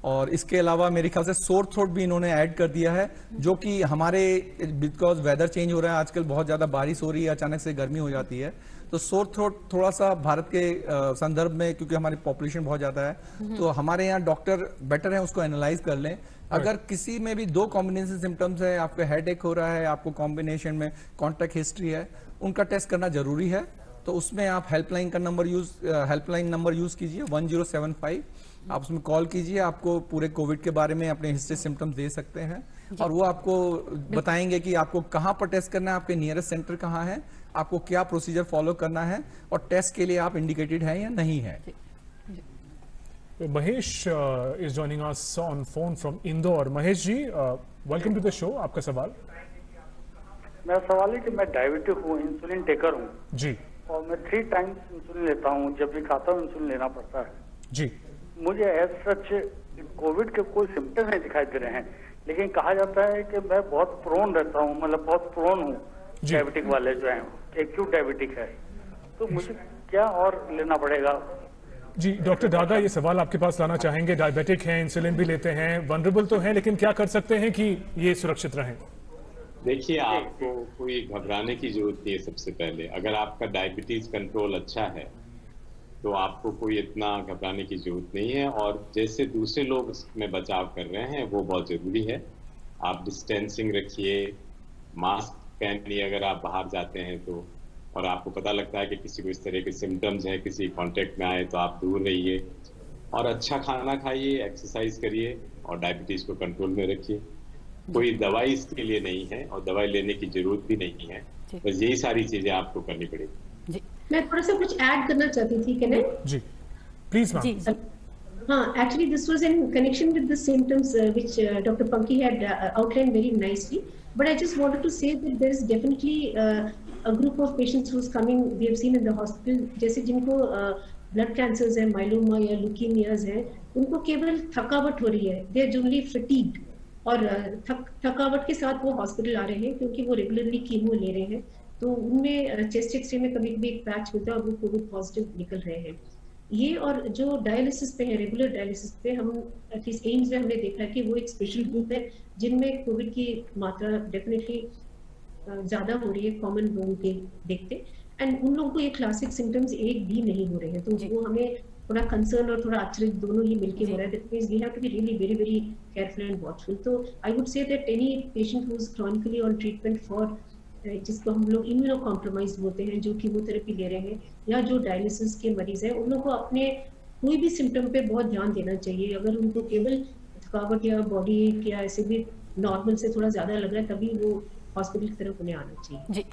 Speaker 4: और इसके अलावा मेरे ख्याल से सोर थ्रोट भी इन्होंने ऐड कर दिया है, जो कि हमारे बिकॉज वेदर चेंज हो रहा है, आजकल बहुत ज्यादा बारिश हो रही है, अचानक से गर्मी हो जाती है, तो सोर थ्रोट थोड़ा सा भारत के संदर्भ में, क्योंकि हमारी पॉपुलेशन बहुत ज्यादा है, तो हमारे यहाँ डॉक्टर बेटर है उसको एनालाइज कर लें। अगर किसी में भी 2 कॉम्बिनेशन सिम्टम्स है, आपको हेडेक हो रहा है, आपको कॉम्बिनेशन में कॉन्टैक्ट हिस्ट्री है, उनका टेस्ट करना जरूरी है। तो उसमें आप हेल्पलाइन नंबर यूज कीजिए 1075, आप उसमें कॉल कीजिए, आपको पूरे कोविड के बारे में अपने हिस्ट्री सिम्टम्स दे सकते हैं और वो आपको बताएंगे कि आपको कहां पर टेस्ट करना है, आपके नियरेस्ट सेंटर कहां है, आपको क्या प्रोसीजर फॉलो करना है और टेस्ट के लिए आप इंडिकेटेड है या नहीं है।
Speaker 2: Mahesh is joining us on phone from Indore. Mahesh ji, welcome to the show, आपका सवाल।
Speaker 9: मेरा सवाल है कि मैं डायबिटिक हूँ, इंसुलिन टेकर हूँ
Speaker 2: जी
Speaker 9: और मैं 3 टाइम्स इंसुलिन लेता हूँ, जब भी खाता हूँ इंसुलिन लेना पड़ता है।
Speaker 2: जी
Speaker 9: मुझे एज सच कोविड के कोई सिम्टम नहीं दिखाई दे रहे हैं, लेकिन कहा जाता है कि मैं बहुत प्रोन रहता हूँ, मतलब बहुत प्रोन हूँ डायबिटिक वाले जो हैं, एक्यूट डायबिटिक है, तो मुझे क्या और लेना पड़ेगा?
Speaker 2: जी डॉक्टर डागा, ये सवाल आपके पास लाना चाहेंगे। डायबिटिक हैं, इंसुलिन भी लेते हैं, वनरेबल तो हैं, लेकिन क्या कर सकते हैं कि ये सुरक्षित रहें?
Speaker 5: देखिए, आपको कोई घबराने की जरूरत नहीं है। सबसे पहले अगर आपका डायबिटीज कंट्रोल अच्छा है तो आपको कोई इतना घबराने की जरूरत नहीं है, और जैसे दूसरे लोग इसमें बचाव कर रहे हैं वो बहुत जरूरी है। आप डिस्टेंसिंग रखिए, मास्क पहनिए अगर आप बाहर जाते हैं तो, और आपको पता लगता है कि किसी को इस तरह के सिम्टम्स हैं, किसी कांटेक्ट में आए तो आप दूर रहिए, और अच्छा खाना खाइए, एक्सरसाइज करिए और डायबिटीज को कंट्रोल में रखिए। कोई दवाई इसके लिए नहीं है और दवाई लेने की जरूरत भी नहीं है, बस यही सारी चीजें आपको करनी पड़ेगी।
Speaker 3: जी
Speaker 6: मैं थोड़ा सा कुछ ऐड करना चाहती थी, कैन आई?
Speaker 2: जी प्लीज मैम।
Speaker 3: जी
Speaker 6: हाँ, actually this was in connection with the symptoms which Dr. Punky had outlined very nicely. But I just wanted to say that there is definitely a group of patients who's coming, we have seen in the hospital, जैसे जिनको blood cancers है, myeloma या leukemias है, उनको केवल थकावट हो रही है, they are generally fatigued, और थकावट के साथ वो हॉस्पिटल आ रहे हैं क्योंकि वो रेगुलरली कीमो ले रहे हैं, तो उनमें चेस्ट एक्सरे में कभी कभी एक पैच मिलता है और वो कोविड पॉजिटिव निकल रहे हैं। ये और जो डायलिसिस पे है, रेगुलर डायलिसिस पे, हम एटलीस्ट एम्स में हमने देखा है कि वो एक स्पेशल ग्रुप है जिनमें कोविड की मात्रा डेफिनेटली ज्यादा हो रही है कॉमन लोगों के देखते, एंड उन लोगों को ये क्लासिक सिम्टम्स एक भी नहीं हो रहे हैं, तो वो हमें थोड़ा कंसर्न और थोड़ा आश्चर्य दोनों ही मिलके हो रहा है। That means we have to be really very very careful and watchful. तो I would say that any patient who is chronically on treatment for, जिसको हम लोग इम्यूनो कॉम्प्रोमाइज बोलते हैं, जो कीमोथेरेपी ले रहे हैं या जो डायलिसिस के मरीज हैं, उन लोगों को अपने कोई भी सिम्टम पे बहुत ध्यान देना चाहिए। अगर उनको केवल थकावट या बॉडी एक या ऐसे भी नॉर्मल से थोड़ा ज्यादा लग रहा है, तभी वो हॉस्पिटल की तरफ उन्हें आना चाहिए।
Speaker 3: जी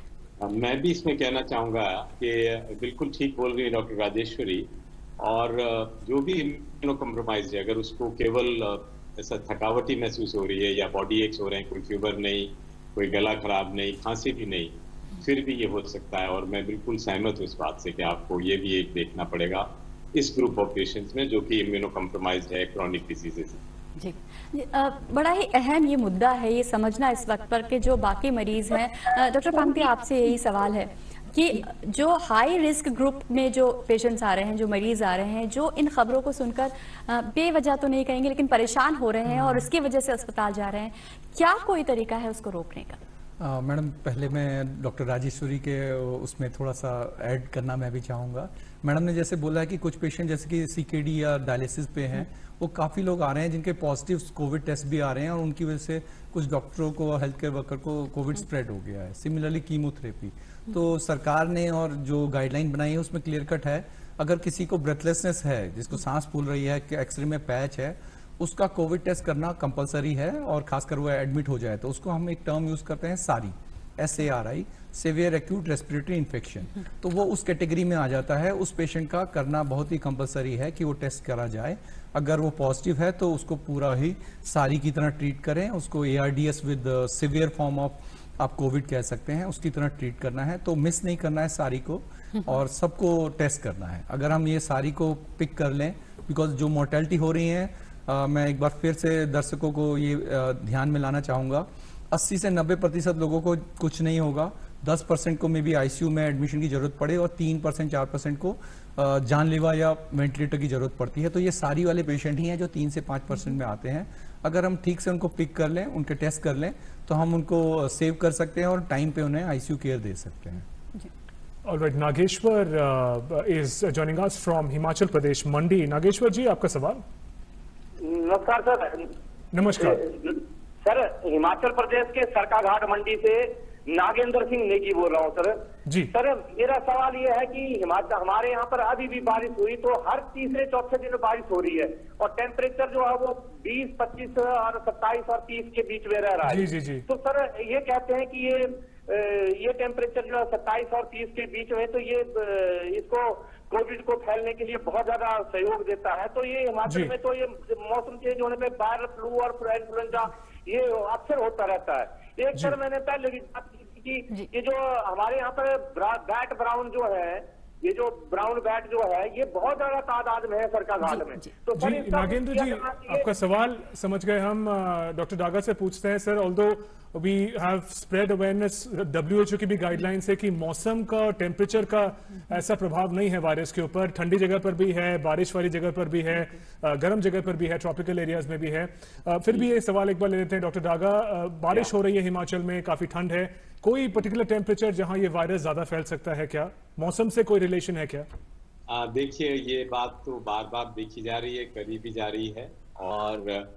Speaker 5: मैं भी इसमें कहना चाहूंगा कि बिल्कुल ठीक बोल रही है डॉक्टर राजेश्वरी, और जो भी इम्यूनो कॉम्प्रोमाइज है, अगर उसको केवल ऐसा थकावट ही महसूस हो रही है या बॉडी एक्स हो रहे हैं, कोई फीवर नहीं, कोई गला खराब नहीं, खांसी भी नहीं, फिर भी ये हो सकता है। और मैं बिल्कुल सहमत हूँ इस बात से कि आपको ये भी एक देखना पड़ेगा इस ग्रुप ऑफ पेशेंट्स में जो कि इम्यूनो कॉम्प्रोमाइज्ड है क्रोनिक डिजीजेस।
Speaker 3: जी बड़ा ही अहम ये मुद्दा है, ये समझना इस वक्त पर कि जो बाकी मरीज हैं। डॉक्टर पंक्ति, आपसे यही सवाल है कि जो हाई रिस्क ग्रुप में जो पेशेंट्स आ रहे हैं, जो मरीज आ रहे हैं, जो इन खबरों को सुनकर बेवजह तो नहीं कहेंगे लेकिन परेशान हो रहे हैं और उसकी वजह से अस्पताल जा रहे हैं, क्या कोई तरीका है उसको रोकने का?
Speaker 4: मैडम, पहले मैं डॉक्टर राजेश्वरी के उसमें थोड़ा सा ऐड करना मैं भी चाहूँगा। मैडम ने जैसे बोला है कि कुछ पेशेंट जैसे कि सीकेडी या डायलिसिस पे हैं, वो काफ़ी लोग आ रहे हैं जिनके पॉजिटिव कोविड टेस्ट भी आ रहे हैं और उनकी वजह से कुछ डॉक्टरों को, हेल्थ केयर वर्कर को कोविड स्प्रेड हो गया है। सिमिलरली कीमोथेरेपी, तो सरकार ने और जो गाइडलाइन बनाई है उसमें क्लियर कट है, अगर किसी को ब्रेथलेसनेस है, जिसको सांस फूल रही है, एक्सरे में पैच है, उसका कोविड टेस्ट करना कंपलसरी है, और खासकर वो एडमिट हो जाए तो उसको हम एक टर्म यूज करते हैं सारी, SARI, severe acute respiratory infection, तो वो उस कैटेगरी में आ जाता है। उस पेशेंट का करना बहुत ही कंपलसरी है कि वो टेस्ट करा जाए। अगर वो पॉजिटिव है तो उसको पूरा ही सारी की तरह ट्रीट करें, उसको ARDS with severe form of, आप कोविड कह सकते हैं, उसकी तरह ट्रीट करना है। तो मिस नहीं करना है सारी को, और सबको टेस्ट करना है। अगर हम ये सारी को पिक कर लें, बिकॉज जो मोर्टेलिटी हो रही है, मैं एक बार फिर से दर्शकों को ये ध्यान में लाना चाहूँगा, 80 से 90% लोगों को कुछ नहीं होगा, 10% को मे बी ICU में एडमिशन की जरूरत पड़े, और 3% 4% को जानलेवा या वेंटिलेटर की जरूरत पड़ती है। तो ये सारी वाले पेशेंट ही हैं जो 3 से 5% में आते हैं। अगर हम ठीक से उनको पिक कर लें, उनके टेस्ट कर लें, तो हम उनको सेव कर सकते हैं और टाइम पे उन्हें ICU केयर दे सकते हैं।
Speaker 2: All right, Nageshwar is joining us from Himachal Pradesh, Mandi. Nageshwar जी, आपका सवाल।
Speaker 11: नमस्कार सर।
Speaker 2: नमस्कार
Speaker 11: सर, हिमाचल प्रदेश के सरकाघाट मंडी से नागेंद्र सिंह नेगी बोल रहा हूँ सर।
Speaker 2: जी
Speaker 11: सर, मेरा सवाल ये है कि हिमाचल, हमारे यहाँ पर अभी भी बारिश हुई, तो हर तीसरे चौथे दिन बारिश हो रही है, और टेम्परेचर जो है वो 20, 25 और 27 और 30 के बीच में रह रहा है।
Speaker 2: जी जी जी।
Speaker 11: तो सर, ये कहते हैं कि ये टेम्परेचर जो है 27 और 30 के बीच में, तो ये इसको कोविड को फैलने के लिए बहुत ज्यादा सहयोग देता है। तो ये हिमाचल में तो ये मौसम चेंज होने पे वायरल फ्लू और इन्फ्लुएंजा ये अक्सर होता रहता है। एक सर मैंने पहले भी बात की थी कि ये जो हमारे यहाँ पर बैट ब्राउन जो है, ये जो ब्राउन बैट जो है, ये बहुत ज्यादा तादाद में है सरका घाट में। तो
Speaker 2: जी नागेंद्र जी, आपका सवाल समझ गए हम। डॉक्टर डागा से पूछते हैं, sir although we have spread awareness, WHO की भी गाइडलाइंस है कि मौसम का और टेम्परेचर का ऐसा प्रभाव नहीं है वायरस के ऊपर। ठंडी जगह पर भी है, बारिश वाली जगह पर भी है, गर्म जगह पर भी है, ट्रॉपिकल एरियाज में भी है। फिर भी ये सवाल एक बार ले लेते हैं डॉक्टर डागा। बारिश हो रही है हिमाचल में, काफी ठंड है, कोई पर्टिकुलर टेम्परेचर जहां ये वायरस ज्यादा फैल सकता है क्या? मौसम से कोई रिलेशन है क्या?
Speaker 5: देखिए, ये बात तो बार बार देखी जा रही है, करी भी जा रही है, और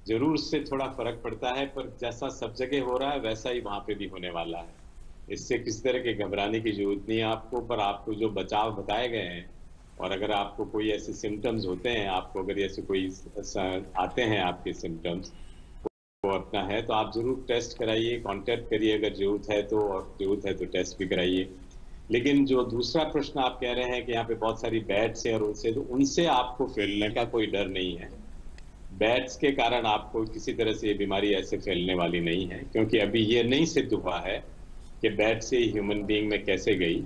Speaker 5: जरूर उससे थोड़ा फर्क पड़ता है, पर जैसा सब जगह हो रहा है वैसा ही वहां पे भी होने वाला है। इससे किस तरह के घबराने की जरूरत नहीं है आपको, पर आपको जो बचाव बताए गए हैं, और अगर आपको कोई ऐसे सिम्टम्स होते हैं, आपको अगर ऐसे कोई आते हैं आपके सिम्टम्स को अपना है, तो आप जरूर टेस्ट कराइए, कांटेक्ट करिए अगर जरूरत है तो, और जरूरत है तो टेस्ट भी कराइए। लेकिन जो दूसरा प्रश्न आप कह रहे हैं कि यहाँ पे बहुत सारी बैट्स हैं और उनसे, तो उनसे आपको फैलने का कोई डर नहीं है। बैट्स के कारण आपको किसी तरह से ये बीमारी ऐसे फैलने वाली नहीं है, क्योंकि अभी ये नहीं सिद्ध हुआ है कि बैट से ह्यूमन बीइंग में कैसे गई।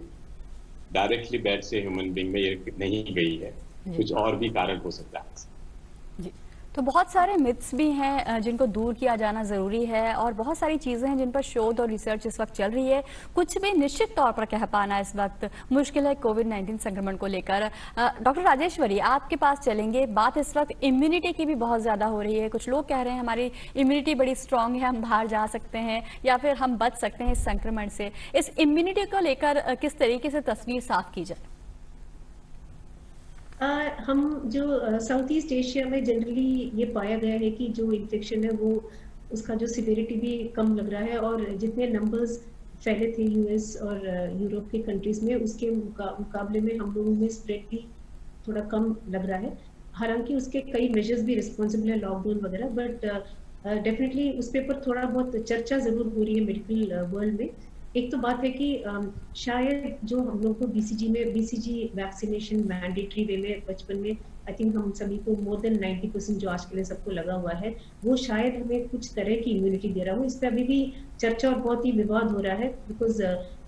Speaker 5: डायरेक्टली बैट से ह्यूमन बीइंग में ये नहीं गई है, कुछ और भी कारण हो सकता है
Speaker 3: जी। तो बहुत सारे मिथ्स भी हैं जिनको दूर किया जाना जरूरी है, और बहुत सारी चीजें हैं जिन पर शोध और रिसर्च इस वक्त चल रही है। कुछ भी निश्चित तौर पर कह पाना इस वक्त मुश्किल है कोविड-19 संक्रमण को लेकर। डॉक्टर राजेश्वरी, आपके पास चलेंगे। बात इस वक्त इम्यूनिटी की भी बहुत ज्यादा हो रही है। कुछ लोग कह रहे हैं हमारी इम्यूनिटी बड़ी स्ट्रांग है, हम बाहर जा सकते हैं या फिर हम बच सकते हैं इस संक्रमण से। इस इम्यूनिटी को लेकर किस तरीके से तस्वीर साफ की जाए?
Speaker 6: हम जो साउथ ईस्ट एशिया में जनरली ये पाया गया है कि जो इन्फेक्शन है वो, उसका जो सिवियरिटी भी कम लग रहा है, और जितने नंबर्स फैले थे यूएस और यूरोप के कंट्रीज में, उसके मुकाबले में हम लोगों में स्प्रेड भी थोड़ा कम लग रहा है। हालांकि उसके कई मेजर्स भी रिस्पॉन्सिबल है, लॉकडाउन वगैरह, बट डेफिनेटली उस पर थोड़ा बहुत चर्चा जरूर हो रही है मेडिकल वर्ल्ड में। एक तो बात है कि शायद जो हम लोग को बीसीजी वैक्सीनेशन मैंडेटरी वे में बचपन में, आई थिंक हम सभी को मोर देन 90% जो आज के लिए सबको लगा हुआ है, वो शायद हमें कुछ तरह की इम्यूनिटी दे रहा हो। इस पर अभी भी चर्चा और बहुत ही विवाद हो रहा है, बिकॉज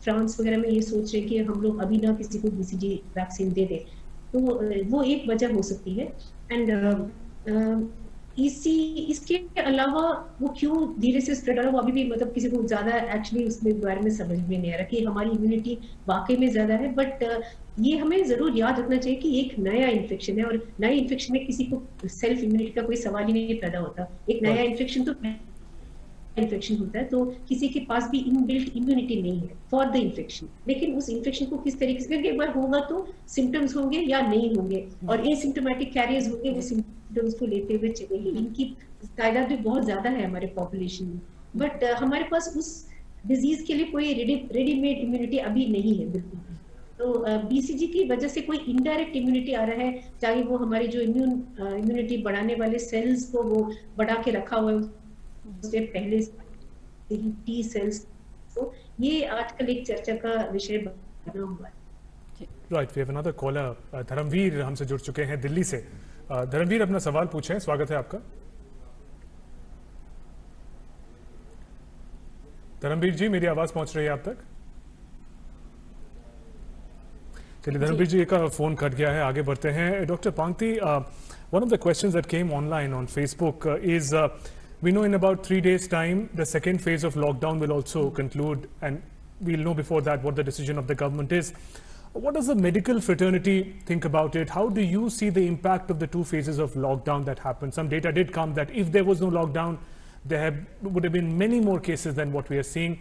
Speaker 6: फ्रांस वगैरह में ये सोच रहे हैं कि हम लोग अभी ना किसी को बीसीजी वैक्सीन दे दें, तो वो एक वजह हो सकती है। एंड इसके अलावा वो क्यों धीरे से स्प्रेड हो रहा है, वो अभी भी मतलब किसी को ज्यादा एक्चुअली उसमें बारे में समझ में नहीं आ रहा कि हमारी इम्यूनिटी वाकई में ज्यादा है। बट ये हमें जरूर याद रखना चाहिए कि एक नया इन्फेक्शन है, और नए इन्फेक्शन में किसी को सेल्फ इम्यूनिटी का कोई सवाल ही नहीं पैदा होता। एक नया इन्फेक्शन तो इन्फेक्शन होता है, तो किसी के पास भी इनबिल्ट इम्यूनिटी नहीं है फॉर द इन्फेक्शन। लेकिन उस इन्फेक्शन को किस तरीके से, एक बार होगा तो सिम्टम्स होंगे या नहीं होंगे, और एसिम्प्टोमेटिक कैरियर्स होंगे, वो सिम्टम्स को लेते हुए चलेंगे। इनकी तादाद भी बहुत ज्यादा है हमारे पॉपुलेशन में, बट हमारे पास उस डिजीज के लिए कोई रेडीमेड इम्यूनिटी अभी नहीं है बिल्कुल। तो बीसीजी की वजह से कोई इनडायरेक्ट इम्यूनिटी आ रहा है, चाहे वो हमारी जो इम्यूनिटी बढ़ाने वाले सेल्स को वो बढ़ा के रखा हुआ है उससे पहले से ही टी सेल्स, तो ये आजकल एक चर्चा का विषय बना हुआ है।
Speaker 2: Right, we have another caller. Dharmveer हमसे जुड़ चुके हैं दिल्ली से। धर्मवीर, अपना सवाल पूछें, स्वागत है आपका। धर्मवीर जी, मेरी आवाज पहुंच रही है आप तक? चलिए, धर्मवीर जी का फोन कट गया है, आगे बढ़ते हैं। Doctor Pangti, one of the questions that came online on Facebook is we know in about 3 days' time, the second phase of lockdown will also conclude, and we'll know before that what the decision of the government is. What does the medical fraternity think about it? How do you see the impact of the 2 phases of lockdown that happened? Some data did come that if there was no lockdown, would have been many more cases than what we are seeing.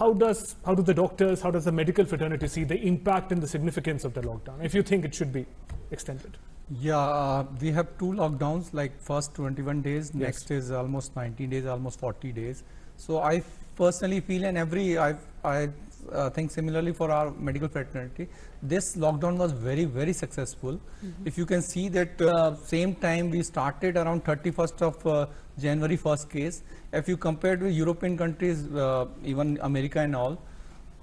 Speaker 2: How do the doctors, how does the medical fraternity see the impact and the significance of the lockdown, if you think it should be extended?
Speaker 4: Yeah, we have 2 lockdowns, like first 21 days, next is almost 90 days, almost 40 days. So I personally feel, and I think similarly for our medical fraternity, this lockdown was very, very successful. If you can see that same time we started around 31st of January, first case. If you compare with European countries, even America and all,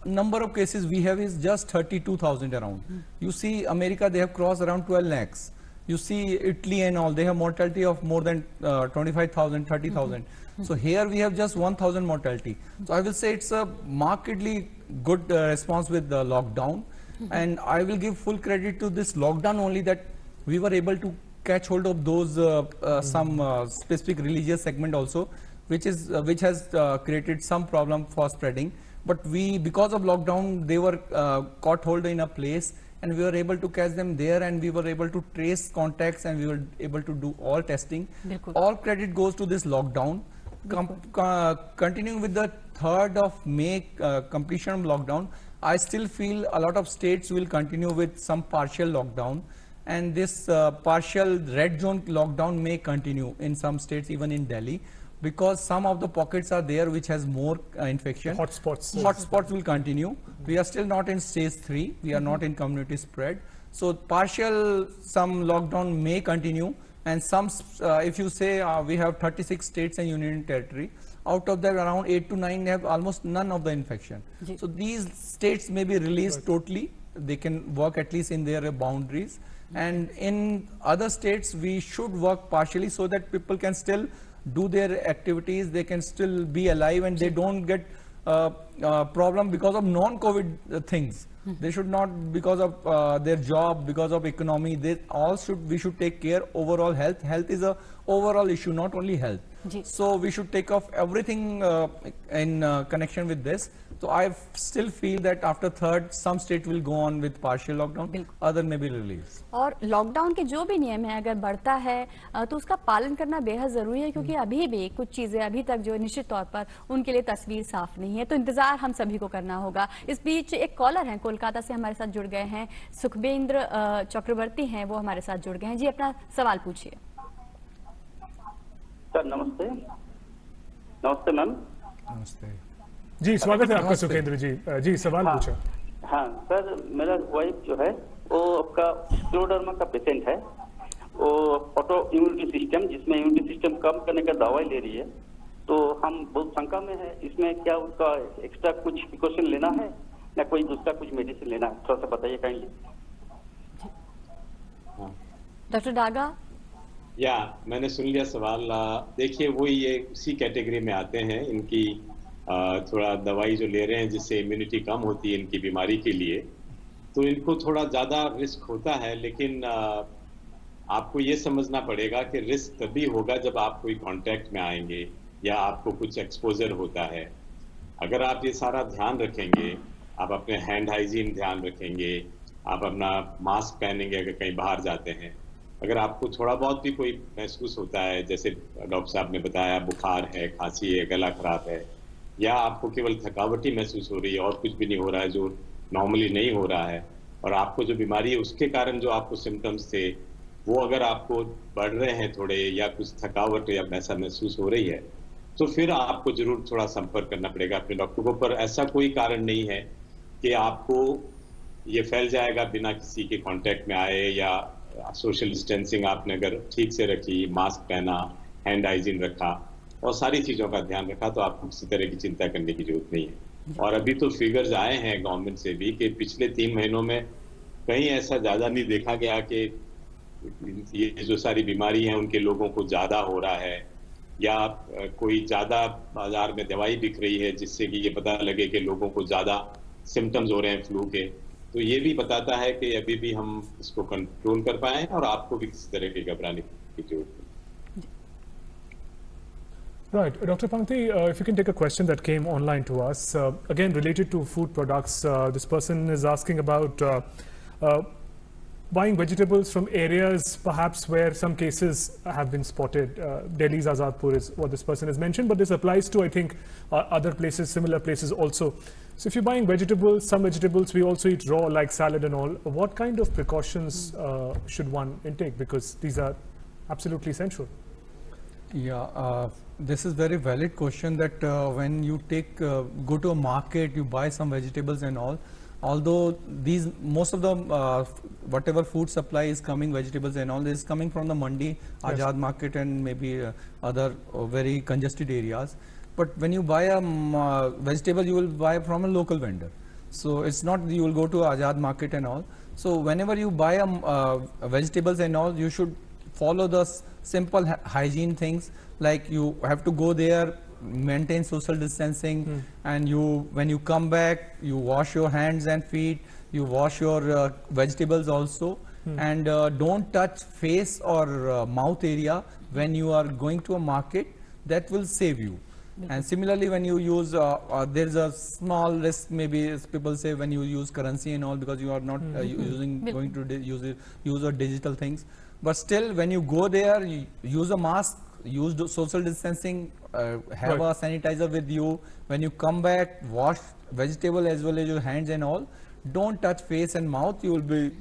Speaker 4: number of cases we have is just 32,000 around. You see America, they have crossed around 12 lakhs. You see Italy and all, they have mortality of more than 25,000, 30,000. So here we have just 1,000 mortality. So I will say it's a markedly good response with the lockdown. And I will give full credit to this lockdown only, that we were able to catch hold of those some specific religious segment also, which has created some problem for spreading. But because of lockdown, they were caught hold in a place, and we were able to catch them there, and we were able to trace contacts, and we were able to do all testing. All credit goes to this lockdown. Continuing with the 3rd of May completion of lockdown, I still feel a lot of states will continue with some partial lockdown, and this partial red zone lockdown may continue in some states, even in Delhi, because some of the pockets are there which has more infection. Hotspots will continue. We are still not in stage 3. We are not in community spread. So partial some lockdown may continue, and some if you say we have 36 states and union territory, out of that around 8 to 9 have almost none of the infection. So these states may be released totally. They can work at least in their boundaries, and in other states we should work partially so that people can still do their activities, they can still be alive, and they don't get problem because of non-COVID things. They should not because of their job, because of economy. We should take care overall health. Health is a overall issue, not only health. So we should take off everything in connection with this. So I still feel that after 3rd, some state will go on with partial lockdown, other may be released.
Speaker 3: और lockdown के जो भी नियम है अगर बढ़ता है तो उसका पालन करना बेहद जरूरी है, क्योंकि अभी भी कुछ चीजें अभी तक जो निश्चित तौर पर उनके लिए तस्वीर साफ नहीं है, तो इंतजार हम सभी को करना होगा। इस बीच एक कॉलर हैं कोलकाता से हमारे साथ जुड़ गए हैं, सुखबेंद्र चक्रवर्ती हैं, वो हमारे साथ जुड़ गए हैं। जी अपना सवाल पूछिए।
Speaker 12: सर नमस्ते। नमस्ते मैम।
Speaker 4: नमस्ते
Speaker 2: जी, स्वागत है आपका सुखेंद्र जी। जी सवाल पूछा।
Speaker 12: हाँ सर, मेरा वाइफ जो है वो आपका स्क्लेरोडर्मा का पेशेंट है। वो ऑटो इम्यूनिटी सिस्टम, जिसमें इम्यूनिटी सिस्टम कम करने का दवाई ले रही है, तो हम बहुत शंका में है इसमें क्या उसका एक्स्ट्रा कुछ प्रिकॉशन लेना है या कोई दूसरा कुछ मेडिसिन लेना है, थोड़ा सा बताइए काइंडली।
Speaker 3: डॉक्टर डागा।
Speaker 5: या मैंने सुन लिया सवाल। देखिए वो ये उसी कैटेगरी में आते हैं, इनकी थोड़ा दवाई जो ले रहे हैं जिससे इम्यूनिटी कम होती है इनकी बीमारी के लिए, तो इनको थोड़ा ज़्यादा रिस्क होता है। लेकिन आपको ये समझना पड़ेगा कि रिस्क तभी होगा जब आप कोई कांटेक्ट में आएंगे या आपको कुछ एक्सपोजर होता है। अगर आप ये सारा ध्यान रखेंगे, आप अपने हैंड हाइजीन ध्यान रखेंगे, आप अपना मास्क पहनेंगे अगर कहीं बाहर जाते हैं, अगर आपको थोड़ा बहुत भी कोई महसूस होता है, जैसे डॉक्टर साहब ने बताया बुखार है, खांसी है, गला खराब है, या आपको केवल थकावट ही महसूस हो रही है और कुछ भी नहीं हो रहा है जो नॉर्मली नहीं हो रहा है, और आपको जो बीमारी है उसके कारण जो आपको सिम्टम्स थे वो अगर आपको बढ़ रहे हैं थोड़े, या कुछ थकावट या ऐसा महसूस हो रही है, तो फिर आपको जरूर थोड़ा संपर्क करना पड़ेगा अपने डॉक्टर को। पर ऐसा कोई कारण नहीं है कि आपको ये फैल जाएगा बिना किसी के कांटेक्ट में आए, या सोशल डिस्टेंसिंग आपने अगर ठीक से रखी, मास्क पहना, हैंड हाइजीन रखा और सारी चीज़ों का ध्यान रखा, तो आपको किसी तरह की चिंता करने की जरूरत नहीं है। और अभी तो फिगर्स आए हैं गवर्नमेंट से भी कि पिछले 3 महीनों में कहीं ऐसा ज़्यादा नहीं देखा गया कि ये जो सारी बीमारी है उनके लोगों को ज़्यादा हो रहा है, या कोई ज़्यादा बाजार में दवाई बिक रही है जिससे कि ये पता लगे कि लोगों को ज़्यादा सिम्टम्स हो रहे हैं फ्लू के। तो ये भी बताता है कि अभी भी हम इसको कंट्रोल कर पाए और आपको भी किसी तरह की घबराने की जरूरत नहीं।
Speaker 2: Right. Dr. Pangti, if you can take a question that came online to us, again related to food products. This person is asking about buying vegetables from areas perhaps where some cases have been spotted. Delhi's Azadpur is what this person has mentioned, but this applies to, I think, other places, similar places also. So if you're buying vegetables, some vegetables we also eat raw, like salad and all, what kind of precautions should one intake? Because these are absolutely essential.
Speaker 4: Yeah, this is very valid question that when you go to a market, you buy some vegetables and all, although these most of the whatever food supply is coming, vegetables and all, this is coming from the mandi, Azad market and maybe other very congested areas. But when you buy a vegetable, you will buy from a local vendor. So it's not you will go to Azad market and all. So whenever you buy vegetables and all, you should follow the simple hygiene things, like you have to go there, maintain social distancing, and when you come back, you wash your hands and feet, you wash your vegetables also, and don't touch face or mouth area when you are going to a market. That will save you. And similarly, when you use, there's a small risk, maybe as people say, when you use currency and all, because you are not going to use digital things. But still, when you go there, you use a mask, use social distancing, have a sanitizer with you. When you come back, wash vegetable as well as your hands and all. Don't touch face and mouth. You will be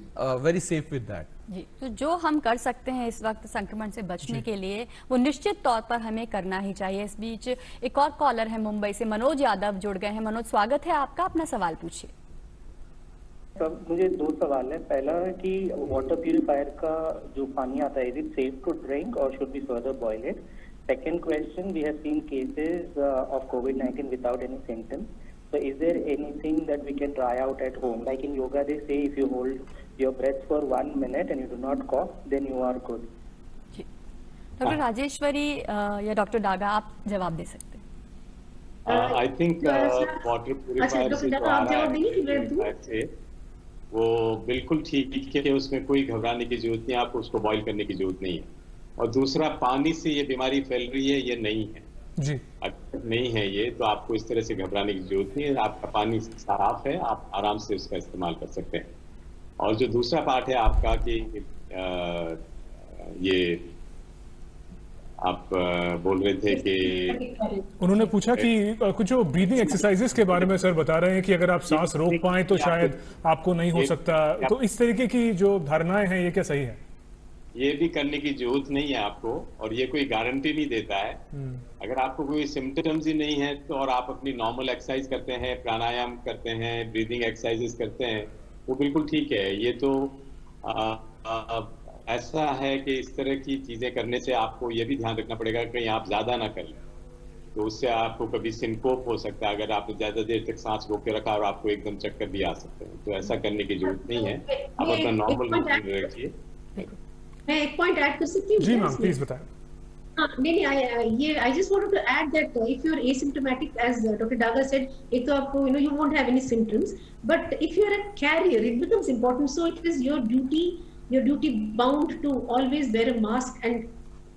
Speaker 4: very safe with that.
Speaker 3: जी, तो जो हम कर सकते हैं इस वक्त संक्रमण से बचने के लिए, वो निश्चित तौर पर हमें करना ही चाहिए। इस बीच एक और कॉलर है मुंबई से, मनोज यादव जुड़ गए हैं। मनोज, स्वागत है आपका, अपना सवाल पूछिए।
Speaker 13: मुझे दो सवाल है। पहला है कि वाटर प्यूरिफायर का जो पानी आता है, is it safe to drink और should be further boil it? Second question, we have seen cases of कोविड-19 without any symptoms, so is there anything that we can try out at home? Like in yoga they say if you hold your breath for 1 minute and you do not cough, then you are good.
Speaker 3: Doctor Rajeshwari या doctor Daga, आप जवाब दे सकते हैं।
Speaker 5: I think water purifier से जो आ रहा है वो बिल्कुल ठीक है, उसमें कोई घबराने की जरूरत नहीं, आपको उसको बॉईल करने की जरूरत नहीं है। और दूसरा, पानी से ये बीमारी फैल रही है, ये नहीं है जी, अगर नहीं है ये, तो आपको इस तरह से घबराने की जरूरत नहीं है। आपका पानी साफ है, आप आराम से उसका इस्तेमाल कर सकते हैं। और जो दूसरा पार्ट है आपका कि ये आप बोल रहे थे कि
Speaker 2: उन्होंने पूछा कि कुछ जो ब्रीदिंग एक्सरसाइजेस के बारे में सर बता रहे हैं कि अगर आप सांस रोक पाए तो शायद आपको नहीं हो सकता, तो इस तरीके की जो धारणाएं हैं ये क्या सही है?
Speaker 5: ये भी करने की जरूरत नहीं है आपको, और ये कोई गारंटी नहीं देता है। अगर आपको कोई सिम्टम्स ही नहीं है तो और आप अपनी नॉर्मल एक्सरसाइज करते हैं, प्राणायाम करते हैं, ब्रीदिंग एक्सरसाइजेस करते हैं, वो बिल्कुल ठीक है। ये तो ऐसा है कि इस तरह की चीजें करने से आपको ये भी ध्यान रखना पड़ेगा कि कहीं आप ज्यादा ना कर लें, तो उससे आपको कभी सिनकोप हो सकता है। अगर आपने ज्यादा देर तक सांस रोक के रखा और आपको एकदम चक्कर भी आ सकते हैं, तो ऐसा करने की जरूरत नहीं है। आप अपना नॉर्मल रूटीन रखिए।
Speaker 6: मैं एक पॉइंट ऐड कर सकती हूँ?
Speaker 2: जी मैम, प्लीज बताएं।
Speaker 6: नहीं, I just wanted to add that if you're asymptomatic, as Dr. Daga said, एक तो आपको you won't have any symptoms, but if you're a carrier, it becomes important. So it is your duty bound to always wear a mask and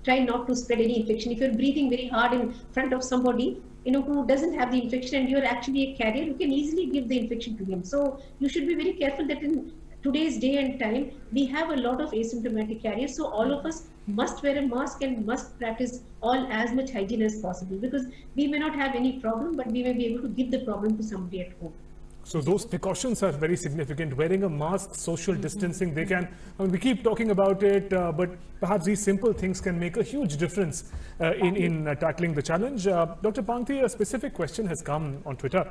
Speaker 6: try not to spread any infection. If you're breathing very hard in front of somebody who doesn't have the infection and you're actually a carrier, you can easily give the infection to him. So you should be very careful that in today's day and time, we have a lot of asymptomatic carriers. So all of us must wear a mask and must practice all as much hygiene as possible, because we may not have any problem, but we may be able to give the problem to somebody at home.
Speaker 2: So those precautions are very significant. Wearing a mask, social distancing, they can, we keep talking about it, but perhaps these simple things can make a huge difference in tackling the challenge. Dr. Pangti, a specific question has come on Twitter.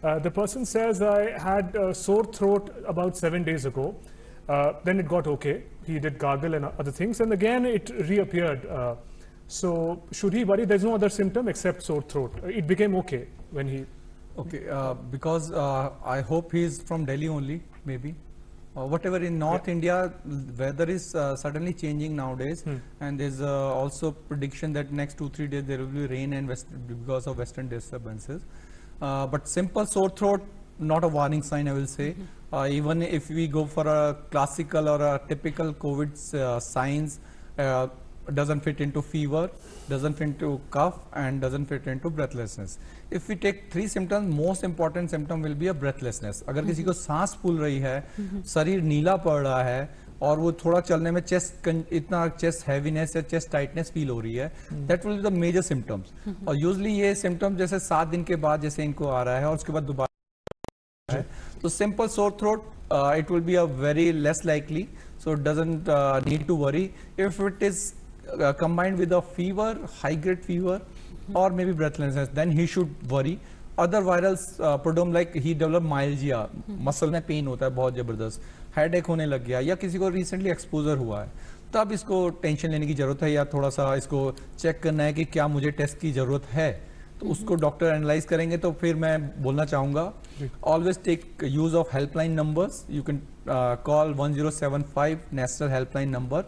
Speaker 2: The person says, I had a sore throat about 7 days ago. Then it got okay. He did gargle and other things, and again it reappeared. So should he worry? There's no other symptom except sore throat. It became okay when he...
Speaker 4: Okay, because I hope he's from Delhi only, maybe. Whatever in North India, weather is suddenly changing nowadays, and there's also prediction that next 2-3 days there will be rain and because of western disturbances. But simple sore throat, not a warning sign, I will say. Even if we go for a classical or a typical COVID signs, doesn't fit into fever, doesn't fit into cough, and doesn't fit into breathlessness. If we take 3 symptoms, most important symptom will be a breathlessness. अगर किसी को सांस फूल रही है, शरीर नीला पड़ रहा है, और वो थोड़ा चलने में इतना चेस्ट हैवीनेस या चेस्ट टाइटनेस फील हो रही है, that will be the major symptoms. और यूजली ये सिम्टम्स जैसे 7 दिन के बाद जैसे इनको आ रहा है और उसके बाद दोबारा है, तो simple sore throat it will be a very less likely, so it doesn't need to worry. If it is combined with a fever, high grade fever, or maybe breathlessness, then he should worry. Other viral prodrome like he developed myalgia, muscle में pen होता है बहुत जबरदस्त, headache होने लग गया, या किसी को रिसेंटली एक्सपोजर हुआ है, तब इसको टेंशन लेने की जरूरत है, या थोड़ा सा इसको चेक करना है कि क्या मुझे टेस्ट की जरूरत है. तो उसको डॉक्टर एनालाइज करेंगे। तो फिर मैं बोलना चाहूँगा, always take use of helpline numbers. You can call 1075 national helpline number,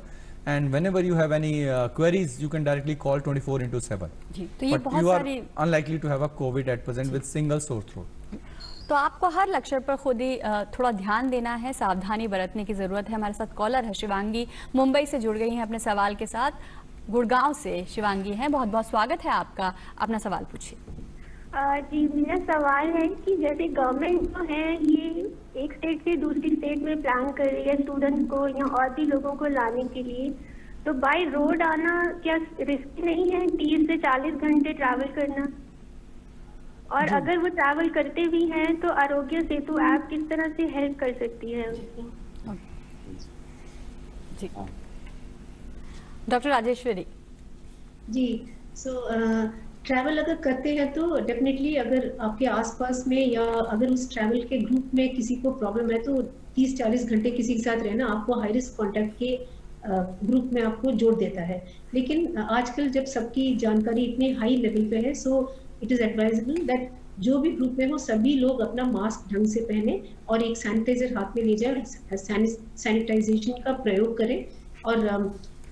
Speaker 4: and whenever you have any queries you can directly call 24/7.
Speaker 3: जी, तो ये
Speaker 4: But
Speaker 3: बहुत
Speaker 4: you are
Speaker 3: सारी
Speaker 4: unlikely to have a COVID at present with single sore throat.
Speaker 3: तो आपको हर लक्षण पर खुद ही थोड़ा ध्यान देना है, सावधानी बरतने की जरूरत है। हमारे साथ कॉलर है शिवांगी, मुंबई से जुड़ गई हैं अपने सवाल के साथ। गुड़गांव से शिवांगी हैं, बहुत बहुत स्वागत है आपका, अपना सवाल पूछिए।
Speaker 14: जी, मेरा सवाल है कि जैसे गवर्नमेंट जो है ये एक स्टेट से दूसरी स्टेट में प्लान कर रही है स्टूडेंट्स को या और भी लोगों को लाने के लिए, तो बाय रोड आना क्या रिस्क नहीं है? 30 से 40 घंटे ट्रैवल करना, और अगर वो ट्रैवल करते भी हैं तो आरोग्य सेतु ऐप किस तरह से हेल्प कर सकती है उनकी?
Speaker 3: जी, डॉक्टर राजेश्वरी
Speaker 6: जी, ट्रैवल अगर करते हैं तो डेफिनेटली अगर आपके आसपास में या अगर उस ट्रैवल के ग्रुप में किसी को प्रॉब्लम है तो 30-40 घंटे किसी के साथ रहना आपको हाई रिस्क कॉन्टैक्ट के ग्रुप में आपको जोड़ देता है। लेकिन आजकल जब सबकी जानकारी इतने हाई लेवल पे है, so it is advisable that जो भी ग्रुप में हो सभी लोग अपना मास्क ढंग से पहने और एक सैनिटाइजर हाथ में ले जाए और सैनिटाइजेशन का प्रयोग करें। और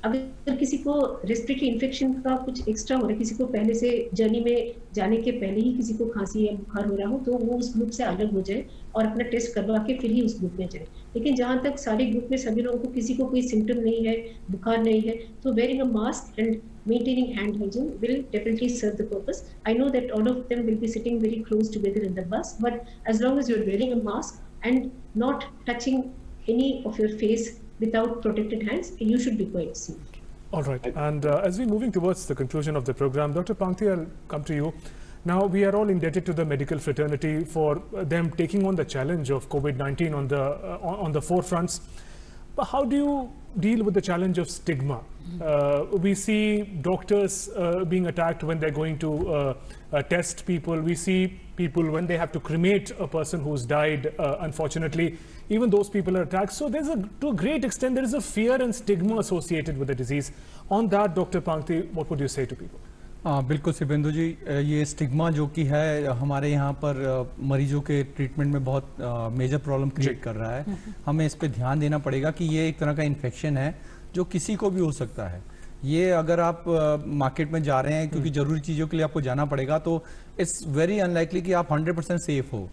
Speaker 6: अगर किसी को रेस्पिरेटरी इन्फेक्शन का कुछ एक्स्ट्रा हो रहा है, किसी को पहले से जर्नी में जाने के पहले ही किसी को खांसी या बुखार हो रहा हो, तो वो उस ग्रुप से अलग हो जाए और अपना टेस्ट करवा के फिर ही उस ग्रुप में जाए। लेकिन जहाँ तक सारे ग्रुप में सभी लोगों को किसी को कोई सिम्टम नहीं है, बुखार नहीं है, तो wearing a mask and maintaining hand hygiene will definitely serve the purpose. I know that all of them will be sitting very close together in the bus, but as long as you're wearing a mask and not touching any of your face without protected hands, you should be quite safe.
Speaker 2: All right, and as we're moving towards the conclusion of the program, Dr. Pangti, I'll come to you. Now, we are all indebted to the medical fraternity for them taking on the challenge of COVID-19 on the forefronts. But how do you deal with the challenge of stigma? We see doctors being attacked when they're going to test people. We see people when they have to cremate a person who's died, unfortunately. Even those people are attacked. So there's to a great extent, there is a fear and stigma associated with the disease. On that, Dr. Pangti, what would you say to people?
Speaker 4: बिल्कुल शिवेंदु जी, ये stigma जो कि है हमारे यहाँ पर मरीजों के ट्रीटमेंट में बहुत मेजर प्रॉब्लम क्रिएट कर रहा है। हमें इस पे ध्यान देना पड़ेगा कि ये एक तरह का इन्फेक्शन है जो किसी को भी हो सकता है। ये अगर आप मार्केट में जा रहे हैं क्योंकि जरूरी चीज़ों के लिए आपको जाना पड़ेगा, तो इट्स वेरी अनलाइकली कि आप 100% सेफ हो।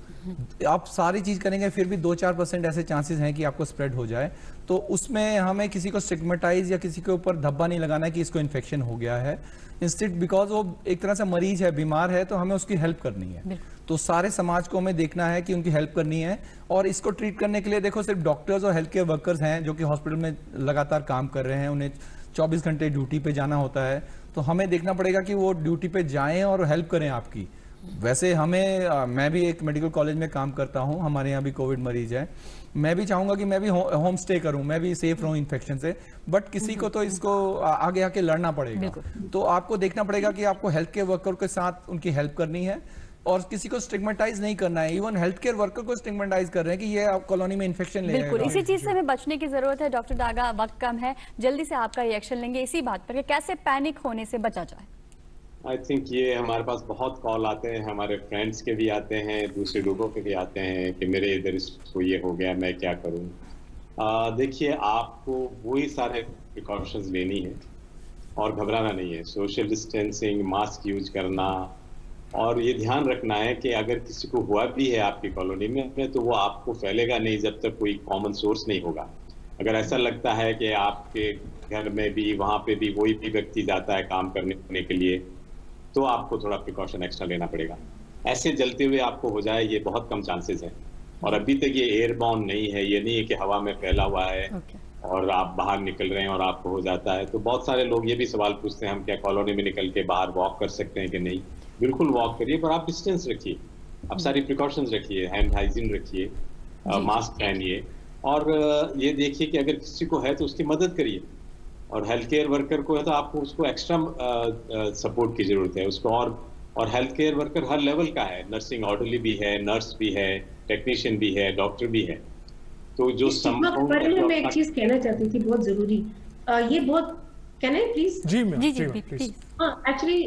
Speaker 4: आप सारी चीज़ करेंगे फिर भी 2-4% ऐसे चांसेस हैं कि आपको स्प्रेड हो जाए। तो उसमें हमें किसी को स्टिग्मेटाइज या किसी के ऊपर धब्बा नहीं लगाना है कि इसको इन्फेक्शन हो गया है। इंस्टेड बिकॉज वो एक तरह से मरीज है, बीमार है, तो हमें उसकी हेल्प करनी है। तो सारे समाज को हमें देखना है कि उनकी हेल्प करनी है। और इसको ट्रीट करने के लिए देखो सिर्फ डॉक्टर्स और हेल्थ केयर वर्कर्स हैं जो कि हॉस्पिटल में लगातार काम कर रहे हैं, उन्हें 24 घंटे ड्यूटी पे जाना होता है। तो हमें देखना पड़ेगा कि वो ड्यूटी पे जाएं और हेल्प करें आपकी। वैसे हमें मैं भी एक मेडिकल कॉलेज में काम करता हूं, हमारे यहाँ भी कोविड मरीज है। मैं भी चाहूंगा कि मैं भी होम स्टे करूं, मैं भी सेफ रहूं इन्फेक्शन से, बट किसी को तो इसको आगे आके लड़ना पड़ेगा। तो आपको देखना पड़ेगा कि आपको हेल्थ केयर वर्कर के साथ उनकी हेल्प करनी है और किसी को स्टिग्मेटाइज नहीं करना है। इवन हेल्थ केयर वर्कर को स्टिग्मेटाइज कर रहे हैं कि ये आप कॉलोनी में इन्फेक्शन ले
Speaker 3: बिल्कुल, इसी चीज से हमें बचने की जरूरत है। डॉक्टर दागा, वक्त कम है, जल्दी से आपका रिएक्शन लेंगे इसी बात पर कि कैसे पैनिक होने से बचा जाए।
Speaker 5: आई थिंक ये हमारे पास बहुत कॉल आते हैं, हमारे फ्रेंड्स के भी आते हैं, दूसरे लोगों के भी आते हैं कि मेरे इधर इसको ये हो गया, मैं क्या करूं। देखिए, आपको वही सारे प्रिकॉशंस लेनी है और घबराना नहीं है। सोशल डिस्टेंसिंग, मास्क यूज करना, और ये ध्यान रखना है कि अगर किसी को हुआ भी है आपकी कॉलोनी में तो वो आपको फैलेगा नहीं जब तक कोई कॉमन सोर्स नहीं होगा। अगर ऐसा लगता है कि आपके घर में भी वहाँ पे भी वही भी व्यक्ति जाता है काम करने के लिए, तो आपको थोड़ा प्रिकॉशन एक्स्ट्रा लेना पड़ेगा। ऐसे जलते हुए आपको हो जाए ये बहुत कम चांसेस हैं। और अभी तक ये एयरबॉर्न नहीं है, ये नहीं है कि हवा में फैला हुआ है और आप बाहर निकल रहे हैं और आपको हो जाता है। तो बहुत सारे लोग ये भी सवाल पूछते हैं हम क्या कॉलोनी में निकल के बाहर वॉक कर सकते हैं कि नहीं। बिल्कुल वॉक करिए, पर आप डिस्टेंस रखिए, आप सारी प्रिकॉशंस रखिए, हैंड हाइजीन रखिए, मास्क पहनिए, और ये देखिए कि अगर किसी को है तो उसकी मदद करिए। और हेल्थ केयर वर्कर को है तो आपको उसको एक्स्ट्रा सपोर्ट की जरूरत है उसको। और हेल्थ केयर वर्कर हर लेवल का है, नर्सिंग ऑर्डरली भी है, नर्स भी है, टेक्नीशियन भी है, डॉक्टर भी है। तो जो
Speaker 6: मैं एक चीज कहना चाहती थी बहुत जरूरी, ये बहुत कैन आई प्लीज?
Speaker 2: जी मैम,
Speaker 3: जी
Speaker 2: जी
Speaker 3: जी
Speaker 2: मैम,
Speaker 3: प्लीज।
Speaker 6: हाँ, एक्चुअली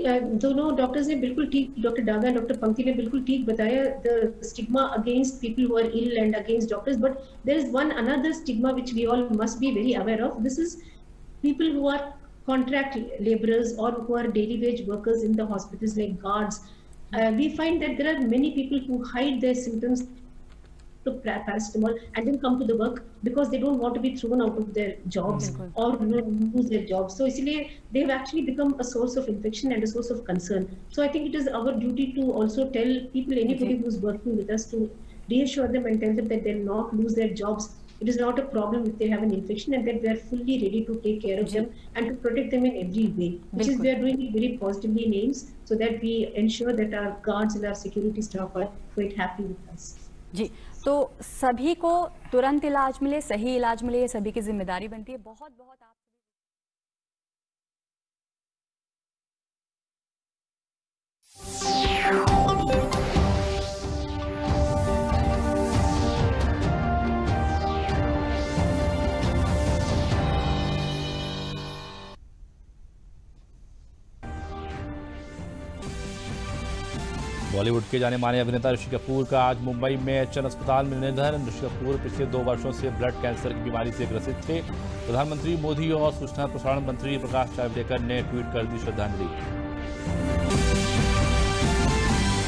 Speaker 6: दोनों डॉक्टर्स ने बिल्कुल ठीक, डॉक्टर डागा एंड डॉक्टर पंक्ति ने बिल्कुल ठीक बताया the stigma against people who are ill and against doctors, but there is one another stigma which we all must be very aware of. This is people who are contract laborers or who are daily wage workers in the hospitals like guards. We find that there are many people who hide their symptoms to paracetamol and then come to the work because they don't want to be thrown out of their jobs or lose their jobs. So isliye they have actually become a source of infection and a source of concern. So I think it is our duty to also tell people, anybody who's working with us, to reassure them and tell them that they'll not lose their jobs. It is not a problem if they have an infection, and that we are fully ready to take care of them and to protect them in every way, which is we are doing it very positively in AIIMS, so that we ensure that our guards and our security staff are quite happy with us.
Speaker 3: जी, तो सभी को तुरंत इलाज मिले, सही इलाज मिले, ये सभी की जिम्मेदारी बनती है। बहुत बहुत आप
Speaker 15: बॉलीवुड के जाने माने अभिनेता ऋषि कपूर का आज मुंबई में एचएन अस्पताल में निधन। ऋषि कपूर पिछले 2 वर्षों से ब्लड कैंसर की बीमारी से ग्रसित थे। प्रधानमंत्री मोदी और सूचना प्रसारण मंत्री प्रकाश जावड़ेकर ने ट्वीट कर दी श्रद्धांजलि।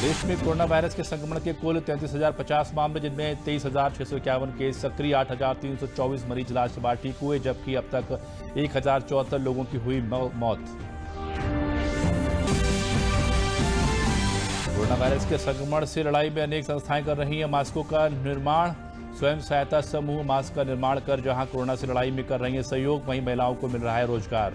Speaker 15: देश में कोरोना वायरस के संक्रमण के कुल 33,050 मामले, जिनमें 23,651 केस सक्रिय, 8,324 मरीज इलाज के बाद ठीक हुए, जबकि अब तक 1,074 लोगों की हुई मौत। कोरोना वायरस के संक्रमण से लड़ाई में अनेक संस्थाएं कर रही हैं मास्कों का निर्माण। स्वयं सहायता समूह मास्क का निर्माण कर जहां कोरोना से लड़ाई में कर रही हैं सहयोग, वहीं महिलाओं को मिल रहा है रोजगार।